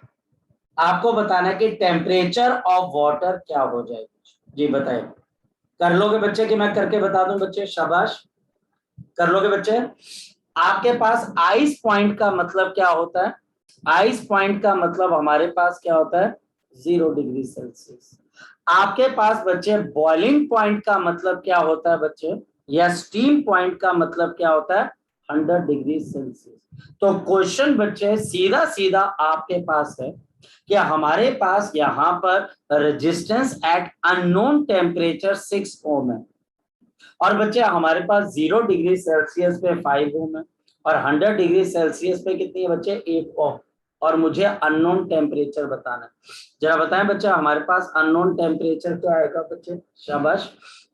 आपको बताना है कि टेम्परेचर ऑफ वाटर क्या हो जाएगा। जी बताइए, कर लोगे बच्चे कि मैं करके बता दूं बच्चे? शाबाश, कर लोगे बच्चे। आपके पास आइस पॉइंट का मतलब क्या होता है? आइस पॉइंट का मतलब हमारे पास क्या होता है? 0 डिग्री सेल्सियस। आपके पास बच्चे बॉइलिंग पॉइंट का मतलब क्या होता है बच्चे, या स्टीम पॉइंट का मतलब क्या होता है? 100 डिग्री सेल्सियस। तो क्वेश्चन बच्चे सीधा सीधा आपके पास है कि हमारे पास यहाँ पर रेजिस्टेंस एट अननोन टेम्परेचर 6 ओम है, और बच्चे हमारे पास 0 डिग्री सेल्सियस पे 5 ओम है, और 100 डिग्री सेल्सियस पे कितनी है बच्चे? 8 ओम, और मुझे अननोन टेम्परेचर बताना है। जरा बताएं बच्चे हमारे पास अननोन टेम्परेचर क्या आएगा बच्चे? शाबाश,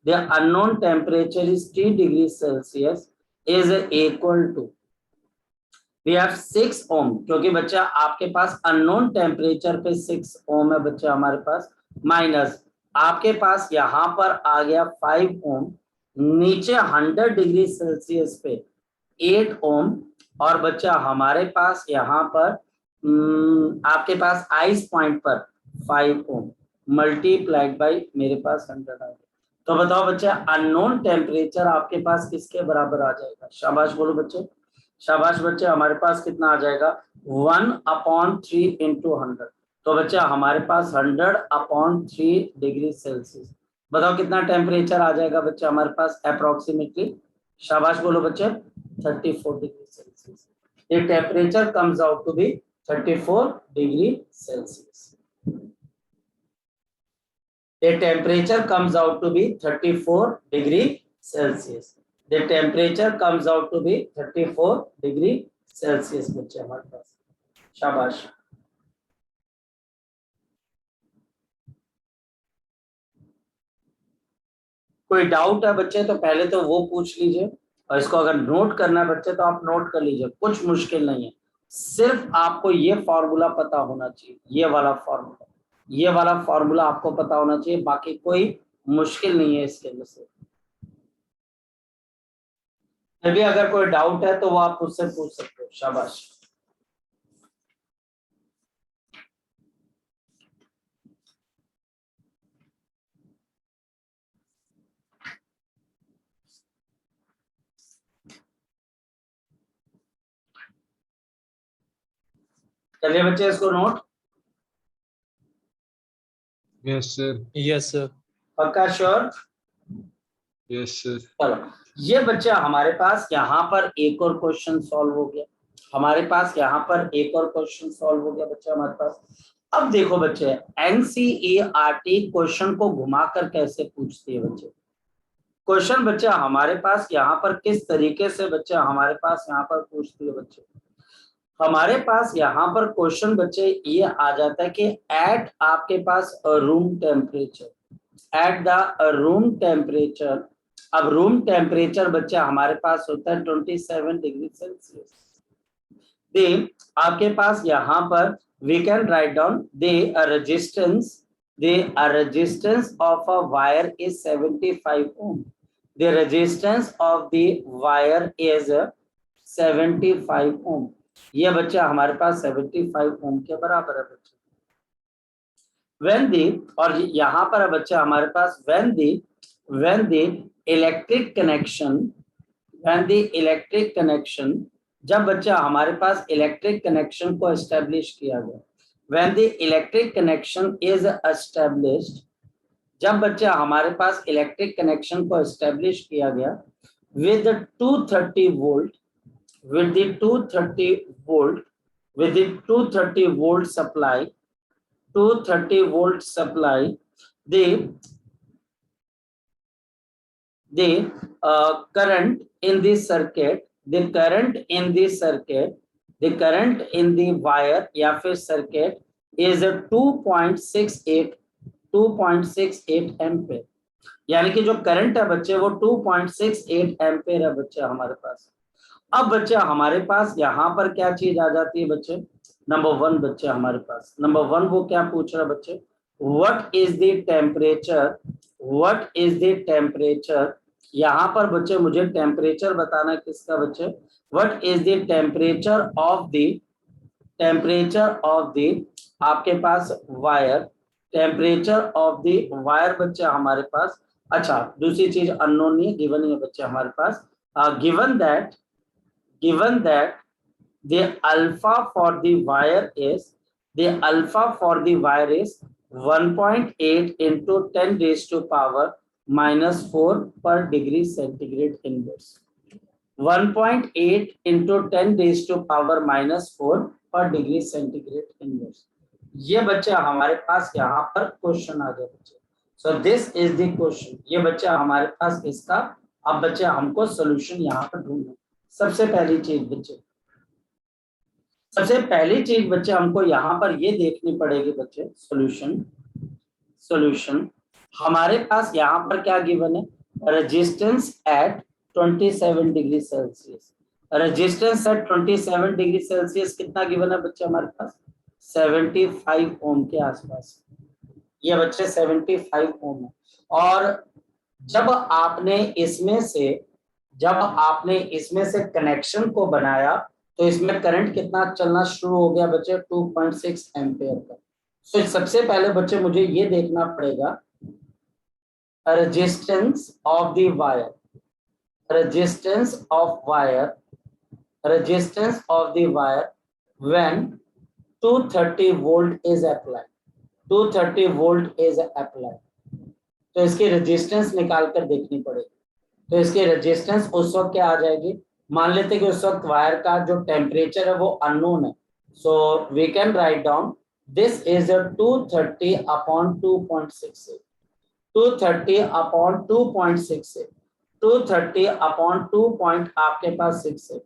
the unknown temperature is 3 degree Celsius is equal to, we have 6 ohm, क्योंकि बच्चा आपके पास अननोन टेम्परेचर पे 6 ओम है बच्चा हमारे पास, माइनस आपके पास यहाँ पर आ गया 5 ओम, नीचे 100 डिग्री सेल्सियस पे 8 ओम, और बच्चा हमारे पास यहाँ पर आपके पास आइस पॉइंट पर 5 ओम मल्टीप्लाइड बाई मेरे पास 100 आ गया। तो बताओ बच्चा अननोन टेम्परेचर आपके पास किसके बराबर आ जाएगा? शाबाश बोलो बच्चे, शाबाश बच्चे, हमारे पास कितना आ जाएगा? 1/3 इंटू 100। तो बच्चा हमारे पास 100/3 डिग्री सेल्सियस। बताओ कितना टेम्परेचर आ जाएगा बच्चा हमारे पास अप्रोक्सीमेटली? शाबाश बोलो बच्चे, 34 डिग्री सेल्सियस। ये temperature comes out to be 34 degree Celsius. The temperature comes out to be 34 degree Celsius. The temperature comes out to be 34 degree Celsius बच्चे हमारे पास। शाबाश, कोई डाउट है बच्चे तो पहले तो वो पूछ लीजिए, और इसको अगर नोट करना है बच्चे तो आप नोट कर लीजिए, कुछ मुश्किल नहीं है। सिर्फ आपको ये फॉर्मूला पता होना चाहिए, ये वाला फॉर्मूला आपको पता होना चाहिए, बाकी कोई मुश्किल नहीं है इसके अंदर से। भी अगर कोई डाउट है तो वो आप मुझसे पूछ सकते हो। शाबाश, चलिए बच्चे इसको नोट। Yes sir. पक्का श्योर? Yes sir. चलो, ये बच्चा हमारे पास यहाँ पर एक और क्वेश्चन सॉल्व हो गया, बच्चा हमारे पास। अब देखो बच्चे एनसीईआरटी क्वेश्चन को घुमाकर कैसे पूछती है बच्चे। क्वेश्चन बच्चा हमारे पास यहाँ पर किस तरीके से बच्चा हमारे पास यहाँ पर पूछती है बच्चे। हमारे पास यहाँ पर क्वेश्चन बच्चे ये आ जाता है कि एट आपके पास room temperature, at the room temperature. अब रूम टेम्परेचर बच्चा हमारे पास होता है 27 डिग्री सेल्सियस। दे आपके पास यहाँ पर we can write down the resistance of a wire is 75 ohm. The resistance of the wire is 75 ohm. ये बच्चा हमारे पास 75 ओम के बराबर है बच्चा। when the, और यहाँ पर है बच्चा हमारे पास when the इलेक्ट्रिक कनेक्शन, जब बच्चा हमारे पास इलेक्ट्रिक कनेक्शन को एस्टेब्लिश किया गया, when the electric connection is established, जब बच्चा हमारे पास इलेक्ट्रिक कनेक्शन को एस्टेब्लिश किया गया with 230 volt, with the 230 volt, with the 230 volt supply, 230 volt supply, the current in the circuit, the current in the circuit, the current in the wire या फिर circuit is a 2.68 ampere, यानी कि जो current है बच्चे वो 2.68 ampere है बच्चे हमारे पास। अब बच्चे हमारे पास यहाँ पर क्या चीज आ जाती है बच्चे, नंबर 1 बच्चे हमारे पास, नंबर 1 वो क्या पूछ रहा है बच्चे, what is the temperature, what is the temperature, यहाँ पर बच्चे मुझे टेम्परेचर बताना है किसका बच्चे, what is the temperature of the आपके पास wire, temperature of the wire बच्चे हमारे पास। अच्छा दूसरी चीज अननोन नहीं, गिवन ही है बच्चे हमारे पास, given that the alpha for the wire is 1.8 into 10 raised to power minus 4 per degree centigrade inverse, 1.8 into 10 raised to power minus 4 per degree centigrade inverse। ये बच्चे हमारे पास यहाँ पर क्वेश्चन आ गया बच्चे, so this is the question, ये बच्चा हमारे पास इसका, अब बच्चे हमको सोल्यूशन यहाँ पर ढूंढना। सबसे पहली चीज बच्चे हमको यहाँ पर ये देखनी पड़ेगी बच्चे, सॉल्यूशन हमारे पास यहाँ पर क्या गिवन है, resistance at 27 degree Celsius, resistance at 27 degree Celsius कितना गिवन है बच्चे हमारे पास, 75 ओम के आसपास, ये बच्चे 75 ओम है। और जब आपने इसमें से कनेक्शन को बनाया तो इसमें करंट कितना चलना शुरू हो गया बच्चे, 2.6 एम्पेयर का। सो सबसे पहले बच्चे मुझे ये देखना पड़ेगा resistance of the wire, resistance of the wire when 230 volt is applied, 230 volt is applied, तो इसकी रेजिस्टेंस निकाल कर देखनी पड़ेगी। तो इसकी रेजिस्टेंस उस वक्त क्या आ जाएगी, मान लेते हैं कि उस वक्त वायर का जो टेम्परेचर है वो अननोन है, so we can write down this is 230 upon 2.68, 230 upon 2.68, 230 upon 2 point आपके पास 6 है,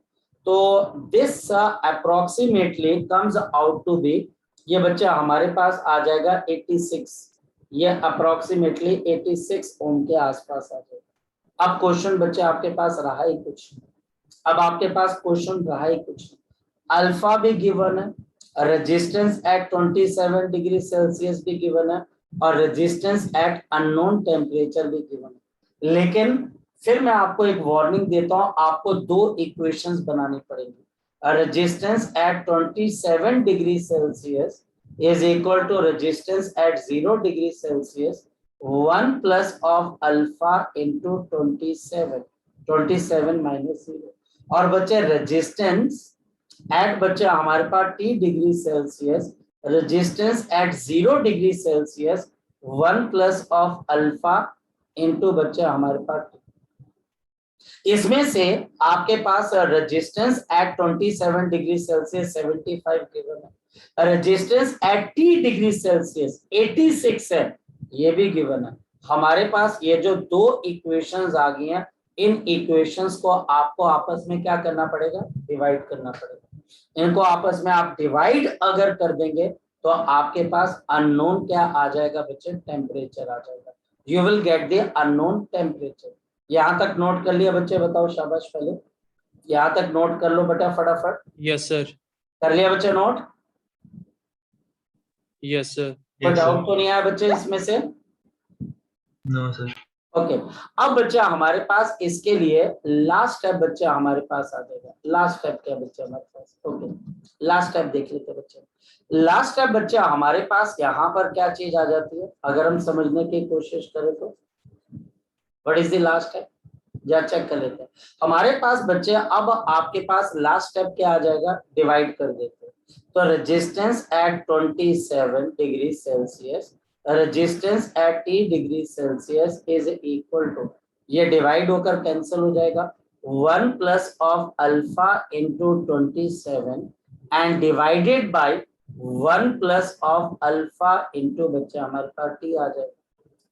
तो this approximately comes out to be, ये बच्चा हमारे पास आ जाएगा 86, ये अप्रोक्सीमेटली 86 ओम के आसपास आ जाएगा। अब क्वेश्चन बच्चे आपके पास रहा ही कुछ, अल्फा भी गिवन है, रेजिस्टेंस एट 27 डिग्री सेल्सियस भी गिवन है, और रेजिस्टेंस एट अननोन टेम्परेचर भी गिवन है। लेकिन फिर मैं आपको एक वार्निंग देता हूं, आपको 2 इक्वेशंस बनानी पड़ेंगी, resistance at 27 degree Celsius is equal to resistance at 0 degree Celsius 1 plus of alpha into 27 minus 0, और बच्चे रेजिस्टेंस एट बच्चे हमारे पास t degree Celsius, resistance at 0 degree Celsius 1 plus of alpha into बच्चे हमारे पास, इसमें से आपके पास resistance at 27 degree Celsius 75 given है, resistance at t degree Celsius 86 है, ये भी गिवन है। हमारे पास ये जो 2 इक्वेशंस आ गई हैं, इन इक्वेशंस को आपको आपस में क्या करना पड़ेगा, डिवाइड करना पड़ेगा। इनको आपस में आप डिवाइड अगर कर देंगे तो आपके पास अननोन क्या आ जाएगा बच्चे, टेम्परेचर आ जाएगा, you will get the unknown temperature. यहाँ तक नोट कर लिया बच्चे, बताओ शाबाश, पहले यहाँ तक नोट कर लो बेटा फटाफट। Yes sir. कर लिया बच्चे नोट? Yes sir. कोई डाउट तो नहीं आया बच्चे इसमें से? No sir. ओके अब बच्चा हमारे पास इसके लिए लास्ट स्टेप बच्चा हमारे पास आ जाएगा। लास्ट स्टेप क्या बच्चा हमारे पास? ओके लास्ट स्टेप देख लेते बच्चे। लास्ट स्टेप बच्चा हमारे पास यहाँ पर क्या चीज आ जाती है, अगर हम समझने की कोशिश करें तो what is the last step, जा चेक कर लेते हैं। हमारे पास बच्चे अब आपके पास लास्ट स्टेप क्या आ जाएगा, डिवाइड कर देते हैं। तो resistance at 27 degree Celsius, resistance at T degree Celsius is equal to, ये डिवाइड होकर कैंसिल हो जाएगा, 1 plus of alpha into 27 and divided by 1 plus of alpha into बच्चे हमारे पास T आ जाएगा।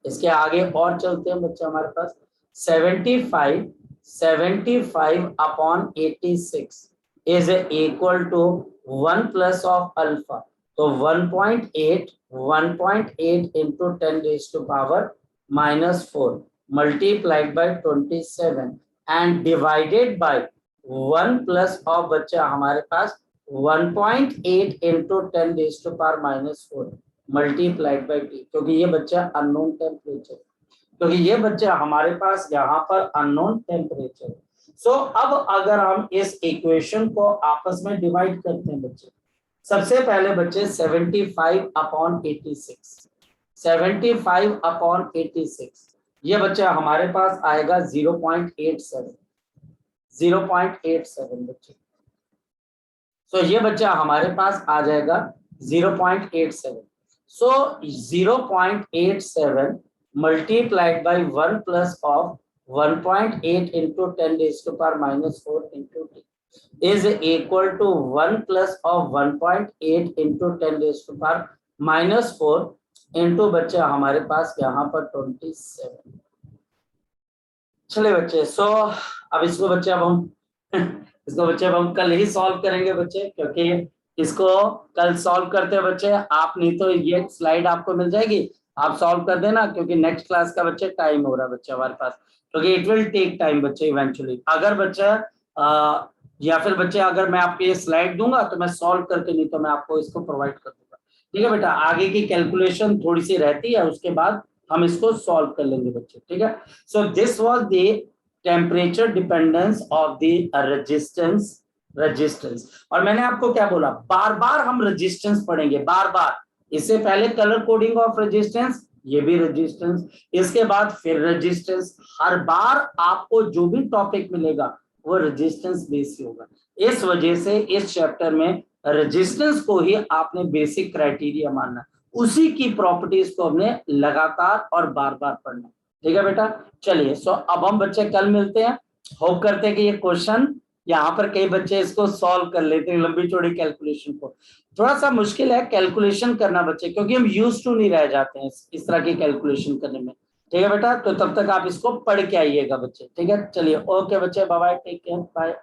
इसके आगे और चलते हैं बच्चे, हमारे पास 75 upon 86 is equal to 1 plus of alpha, तो 1.8 into 10 raise to power -4 multiplied by 27 and divided by 1 plus of बच्चा हमारे पास 1.8 into 10 raise to power -4 multiplied by T, क्योंकि ये बच्चा अननोन टेम्परेचर, क्योंकि ये बच्चा हमारे पास यहाँ पर अननोन टेम्परेचर। सो अब अगर हम इस इक्वेशन को आपस में डिवाइड करते हैं बच्चे, सबसे पहले बच्चे 75 अपॉन 86, ये बच्चा हमारे पास आएगा 0.87 बच्चे। सो ये बच्चा हमारे पास आ जाएगा 0.87। So 0.87 multiplied by 1 plus of 1.8 into 10 raised to power -4 into T is equal to 1 plus of 1.8 into 10 raised to power -4 into बच्चे हमारे पास यहाँ पर 27। चलिए बच्चे, सो अब इसको बच्चे अब हम कल ही सॉल्व करेंगे बच्चे, क्योंकि इसको कल सॉल्व करते हैं बच्चे आप, नहीं तो ये स्लाइड आपको मिल जाएगी, आप सॉल्व कर देना, क्योंकि नेक्स्ट क्लास का बच्चे टाइम हो रहा है बच्चे हमारे पास, क्योंकि इट विल टेक टाइम बच्चे इवेंचुअली। अगर बच्चा या फिर बच्चे अगर मैं आपको ये स्लाइड दूंगा तो मैं सॉल्व करके, नहीं तो मैं आपको इसको प्रोवाइड कर दूंगा। ठीक है बेटा, आगे की कैलकुलेशन थोड़ी सी रहती है, उसके बाद हम इसको सॉल्व कर लेंगे बच्चे। ठीक है, so this was the temperature dependence of the resistance. और मैंने आपको क्या बोला, बार बार हम रेजिस्टेंस पढ़ेंगे, बार बार। इससे पहले कलर कोडिंग ऑफ रेजिस्टेंस, ये भी रेजिस्टेंस, इसके बाद फिर रेजिस्टेंस। हर बार आपको जो भी टॉपिक मिलेगा वो रेजिस्टेंस बेसिक होगा। इस वजह से इस चैप्टर में रेजिस्टेंस को ही आपने बेसिक क्राइटेरिया मानना, उसी की प्रॉपर्टीज को हमने लगातार और बार बार पढ़ना। ठीक है बेटा, चलिए सो अब हम बच्चे कल मिलते हैं। होप करते हैं कि ये क्वेश्चन यहाँ पर कई बच्चे इसको सॉल्व कर लेते हैं, लंबी चौड़ी कैलकुलेशन को। थोड़ा सा मुश्किल है कैलकुलेशन करना बच्चे, क्योंकि हम यूज्ड टू नहीं रह जाते हैं इस तरह की कैलकुलेशन करने में। ठीक है बेटा, तो तब तक आप इसको पढ़ के आइएगा बच्चे। ठीक है, चलिए ओके बच्चे, bye bye, take care, bye.